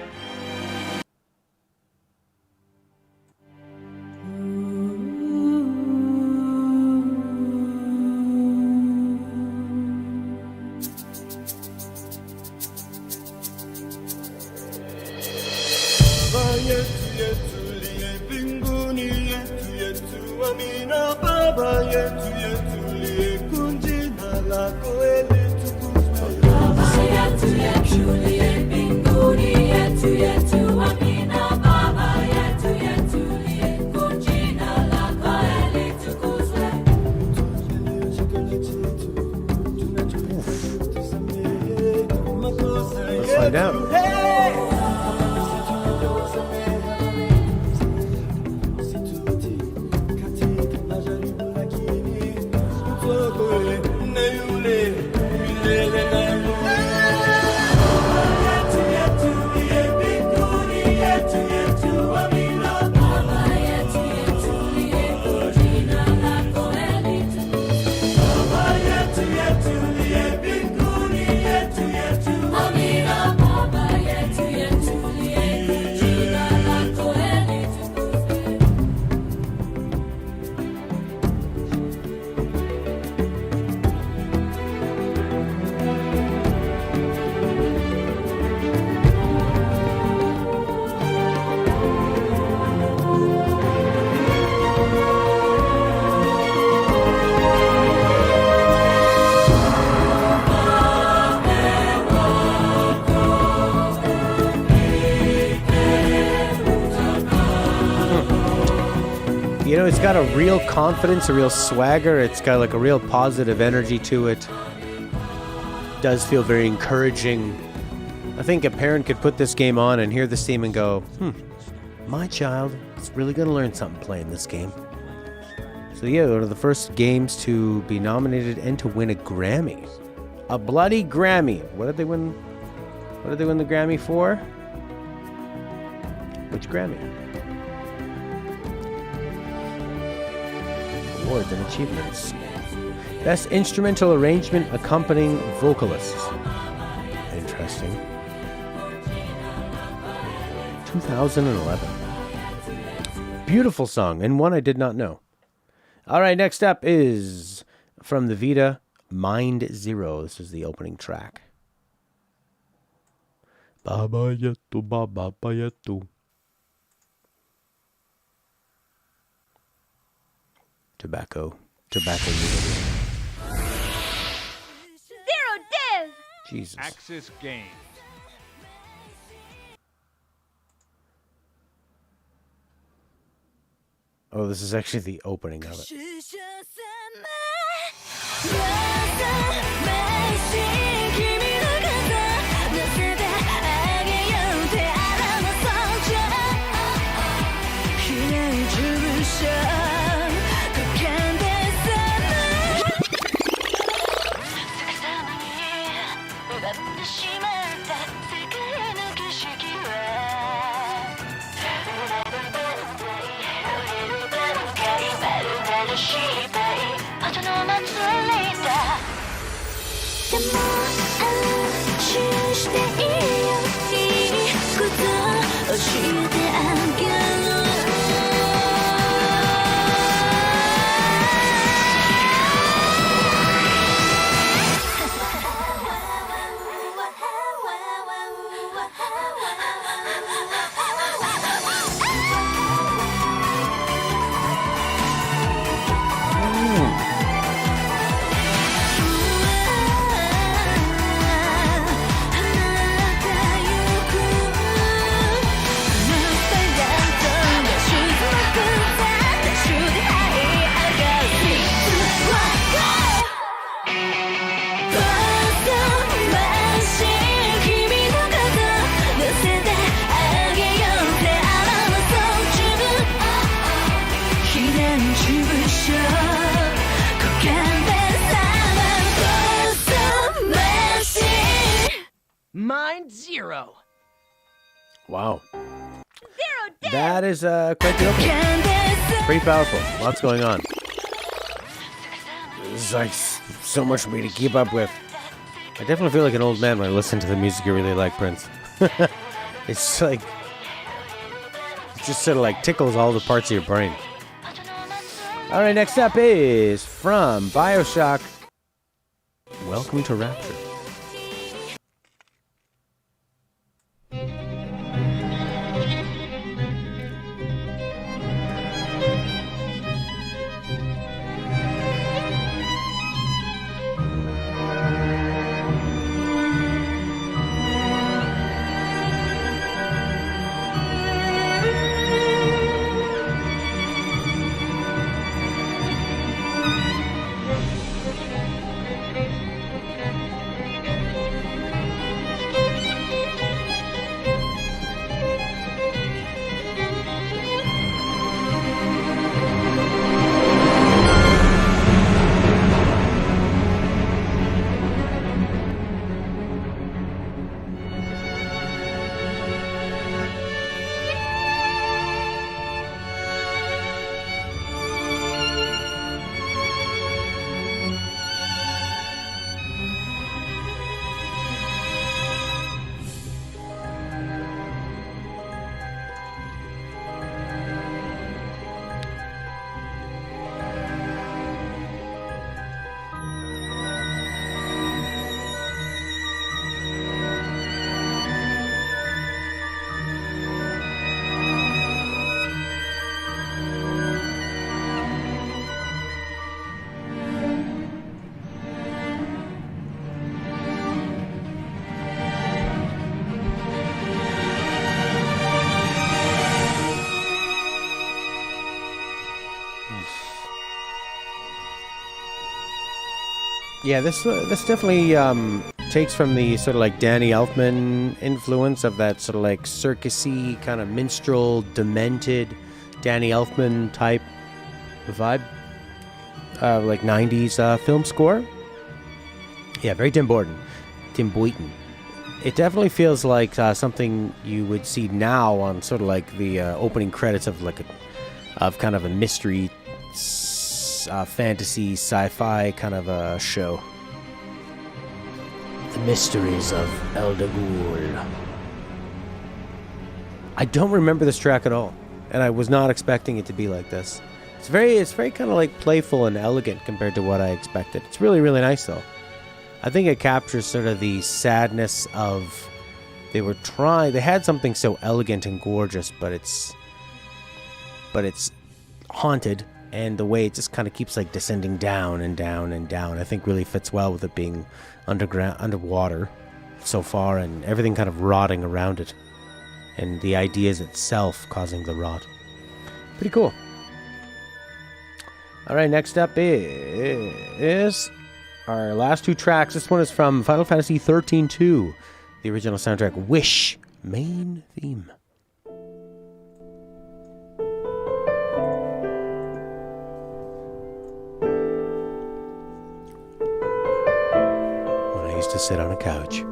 Let's find out. You know, it's got a real confidence, a real swagger. It's got like a real positive energy to it. Does feel very encouraging. I think a parent could put this game on and hear this theme and go, my child is really going to learn something playing this game. So yeah, one of the first games to be nominated and to win a Grammy. A bloody Grammy. What did they win? What did they win the Grammy for? Which Grammy? Awards and achievements. Best instrumental arrangement accompanying vocalists. Interesting. 2011. Beautiful song, and one I did not know. All right, next up is from the Vita, Mind Zero. This is the opening track. Baba Yato, Baba Yato. Tobacco Unity. Zero Dev! Jesus. Axis Games. Oh, this is actually the opening of it. Wow. That is quite the opening. Pretty powerful. Lots going on. There's like so much for me to keep up with. I definitely feel like an old man when I listen to the music you really like, Prince. It's like, it just sort of like tickles all the parts of your brain. All right, next up is from BioShock. Welcome to Rapture. Yeah, this definitely takes from the sort of like Danny Elfman influence of that sort of like circusy kind of minstrel, demented Danny Elfman type vibe, like 90s film score. Yeah, very Tim Burton. It definitely feels like something you would see now on sort of like the opening credits of like of kind of a mystery fantasy sci-fi kind of a show. The Mysteries of Eldegoul. I don't remember this track at all, and I was not expecting it to be like this. It's very kind of like playful and elegant compared to what I expected. It's really, really nice though. I think it captures sort of the sadness of they had something so elegant and gorgeous, but it's haunted. And the way it just kind of keeps like descending down and down and down, I think really fits well with it being underwater so far, and everything kind of rotting around it, and the ideas itself causing the rot. Pretty cool. All right, next up is our last two tracks. This one is from Final Fantasy 13-2, the original soundtrack, Wish, main theme. To sit on a couch.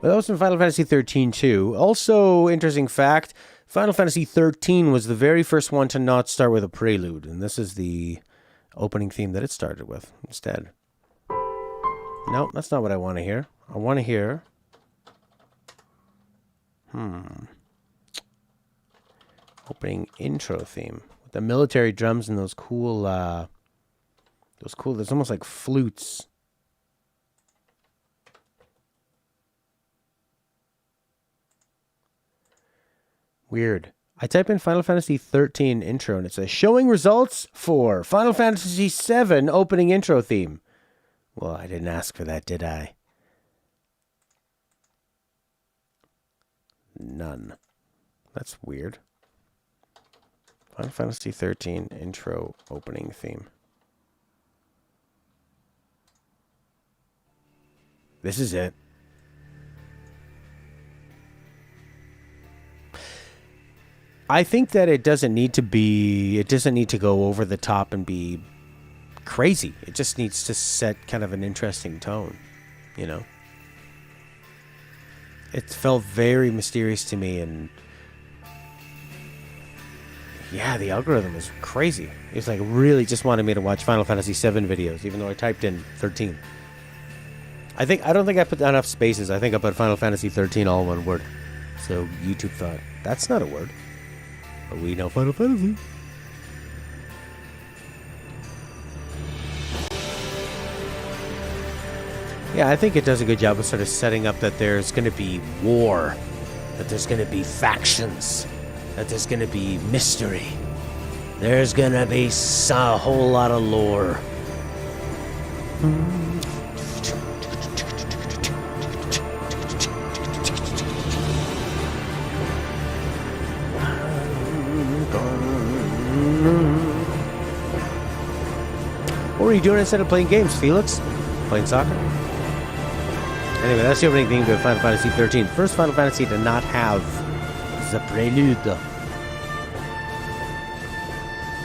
But that was from Final Fantasy 13 too. Also, interesting fact, Final Fantasy 13 was the very first one to not start with a prelude. And this is the opening theme that it started with instead. No, that's not what I want to hear. I want to hear... Opening intro theme. With the military drums and those cool... There's almost like flutes. Weird. I type in Final Fantasy 13 intro and it says showing results for Final Fantasy 7 opening intro theme. Well, I didn't ask for that, did I? None. That's weird. Final Fantasy 13 intro opening theme. This is it. I think that it doesn't need to go over the top and be crazy. It just needs to set kind of an interesting tone, you know? It felt very mysterious to me, and yeah, the algorithm was crazy. It was like really just wanted me to watch Final Fantasy 7 videos, even though I typed in 13. I don't think I put enough spaces. I think I put Final Fantasy 13 all in one word. So YouTube thought, that's not a word. But we know Final Fantasy. Yeah, I think it does a good job of sort of setting up that there's going to be war, that there's going to be factions, that there's going to be mystery. There's going to be a whole lot of lore. What are you doing instead of playing games, Felix? Playing soccer? Anyway, that's the opening theme to Final Fantasy 13. First Final Fantasy to not have the prelude.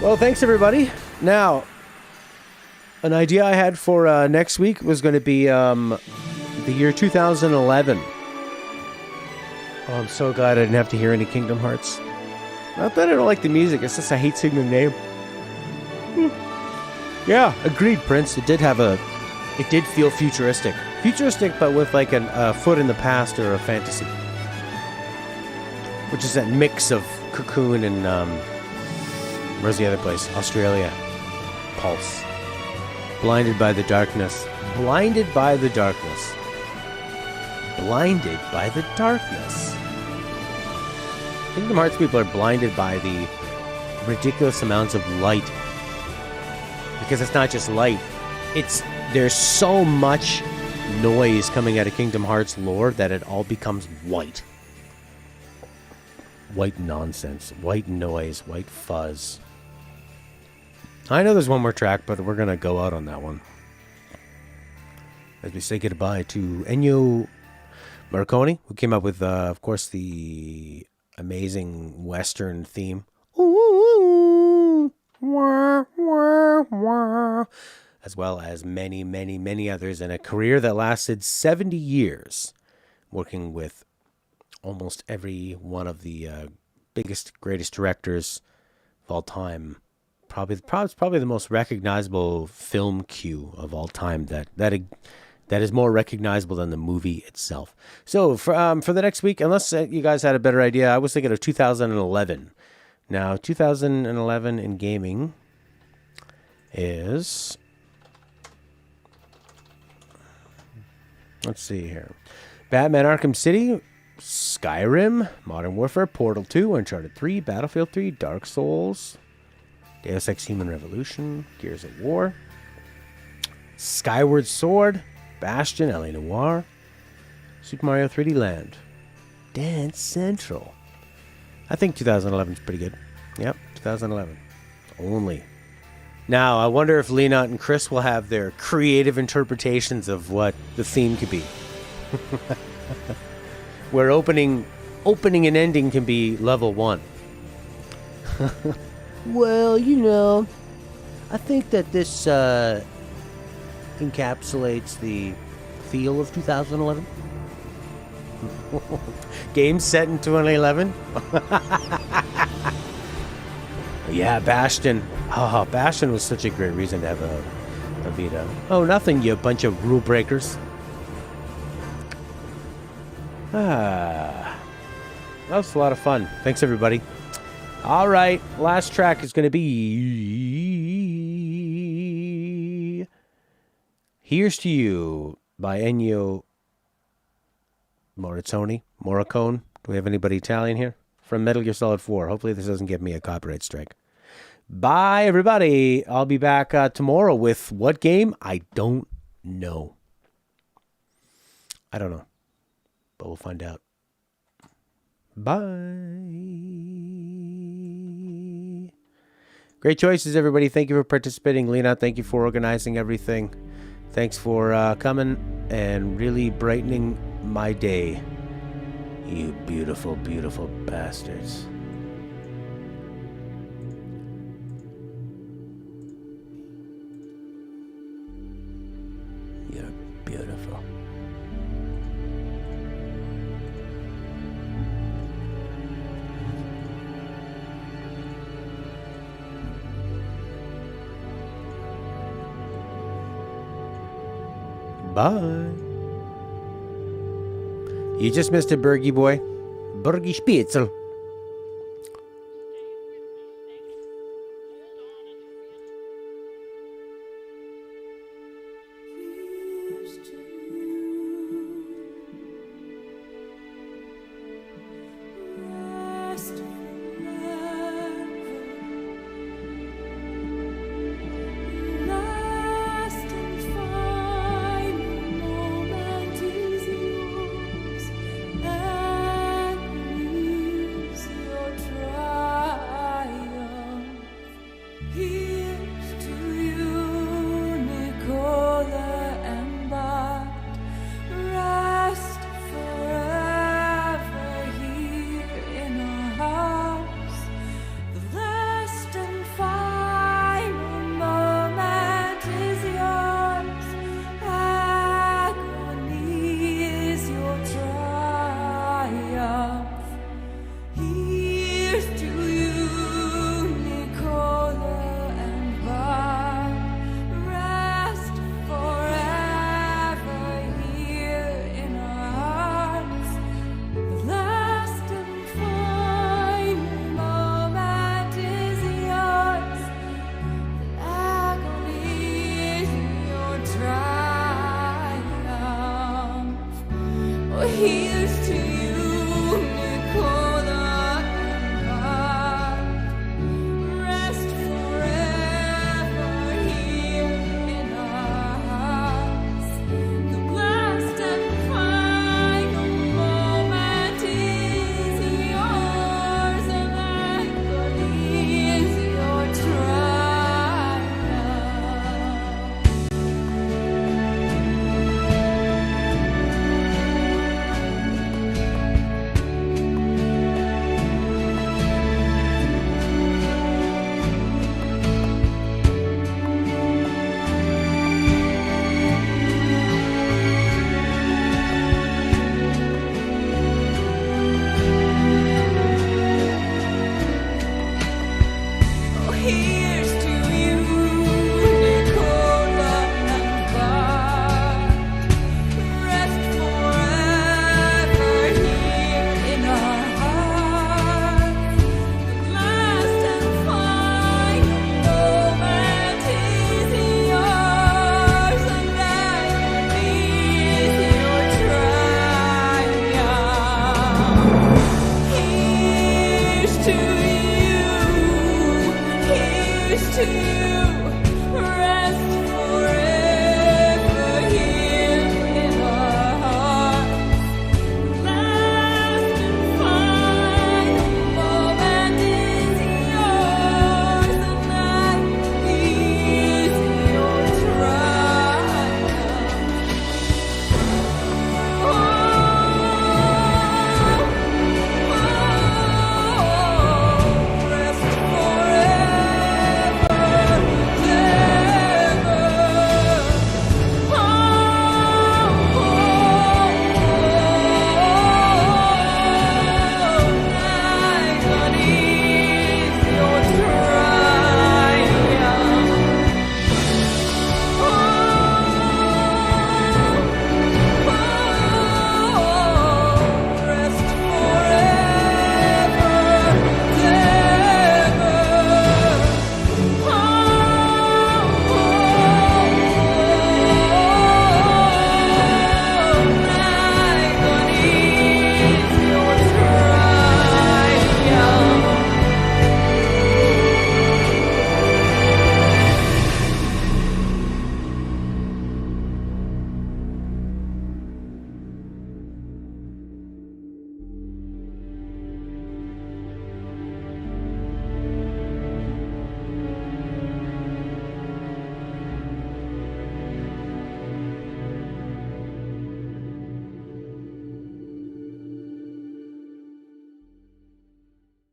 Well, thanks everybody. Now, an idea I had for next week was going to be the year 2011. Oh, I'm so glad I didn't have to hear any Kingdom Hearts. Not that I don't like the music, it's just I hate seeing the name. Yeah, agreed, Prince. It did feel futuristic. Futuristic, but with like a foot in the past or a fantasy. Which is that mix of Cocoon and, where's the other place? Australia. Pulse. Blinded by the darkness. Blinded by the darkness. Blinded by the darkness. Kingdom Hearts people are blinded by the ridiculous amounts of light. Because it's not just light. There's so much noise coming out of Kingdom Hearts lore that it all becomes white. White nonsense. White noise. White fuzz. I know there's one more track, but we're going to go out on that one. As we say goodbye to Ennio Morricone, who came up with, of course, the amazing Western theme. As well as many, many, many others in a career that lasted 70 years, working with almost every one of the biggest, greatest directors of all time. Probably the most recognizable film cue of all time that is more recognizable than the movie itself. So for the next week, unless you guys had a better idea, I was thinking of 2011. Now, 2011 in gaming is... Let's see here. Batman Arkham City, Skyrim, Modern Warfare, Portal 2, Uncharted 3, Battlefield 3, Dark Souls, Deus Ex Human Revolution, Gears of War, Skyward Sword, Bastion, L.A. Noire, Super Mario 3D Land, Dance Central. I think 2011 is pretty good. Yep, 2011. Only. Now, I wonder if Lena and Chris will have their creative interpretations of what the theme could be. Where opening and ending can be level 1. Well, you know, I think that this encapsulates the feel of 2011. Game set in 2011. Yeah, Bastion. Oh, Bastion was such a great reason to have a Vita. Oh, nothing, you bunch of rule breakers. That was a lot of fun. Thanks, everybody. All right, last track is going to be Here's to You by Ennio Morricone. Do we have anybody Italian here? From Metal Gear Solid 4. Hopefully this doesn't give me a copyright strike. Bye, everybody. I'll be back tomorrow with what game? I don't know. I don't know. But we'll find out. Bye. Great choices, everybody. Thank you for participating. Lena, thank you for organizing everything. Thanks for coming and really brightening my day. You beautiful, beautiful bastards. You're beautiful. Bye. You just missed a Bergie boy. Bergie Spitzel. Here's to you.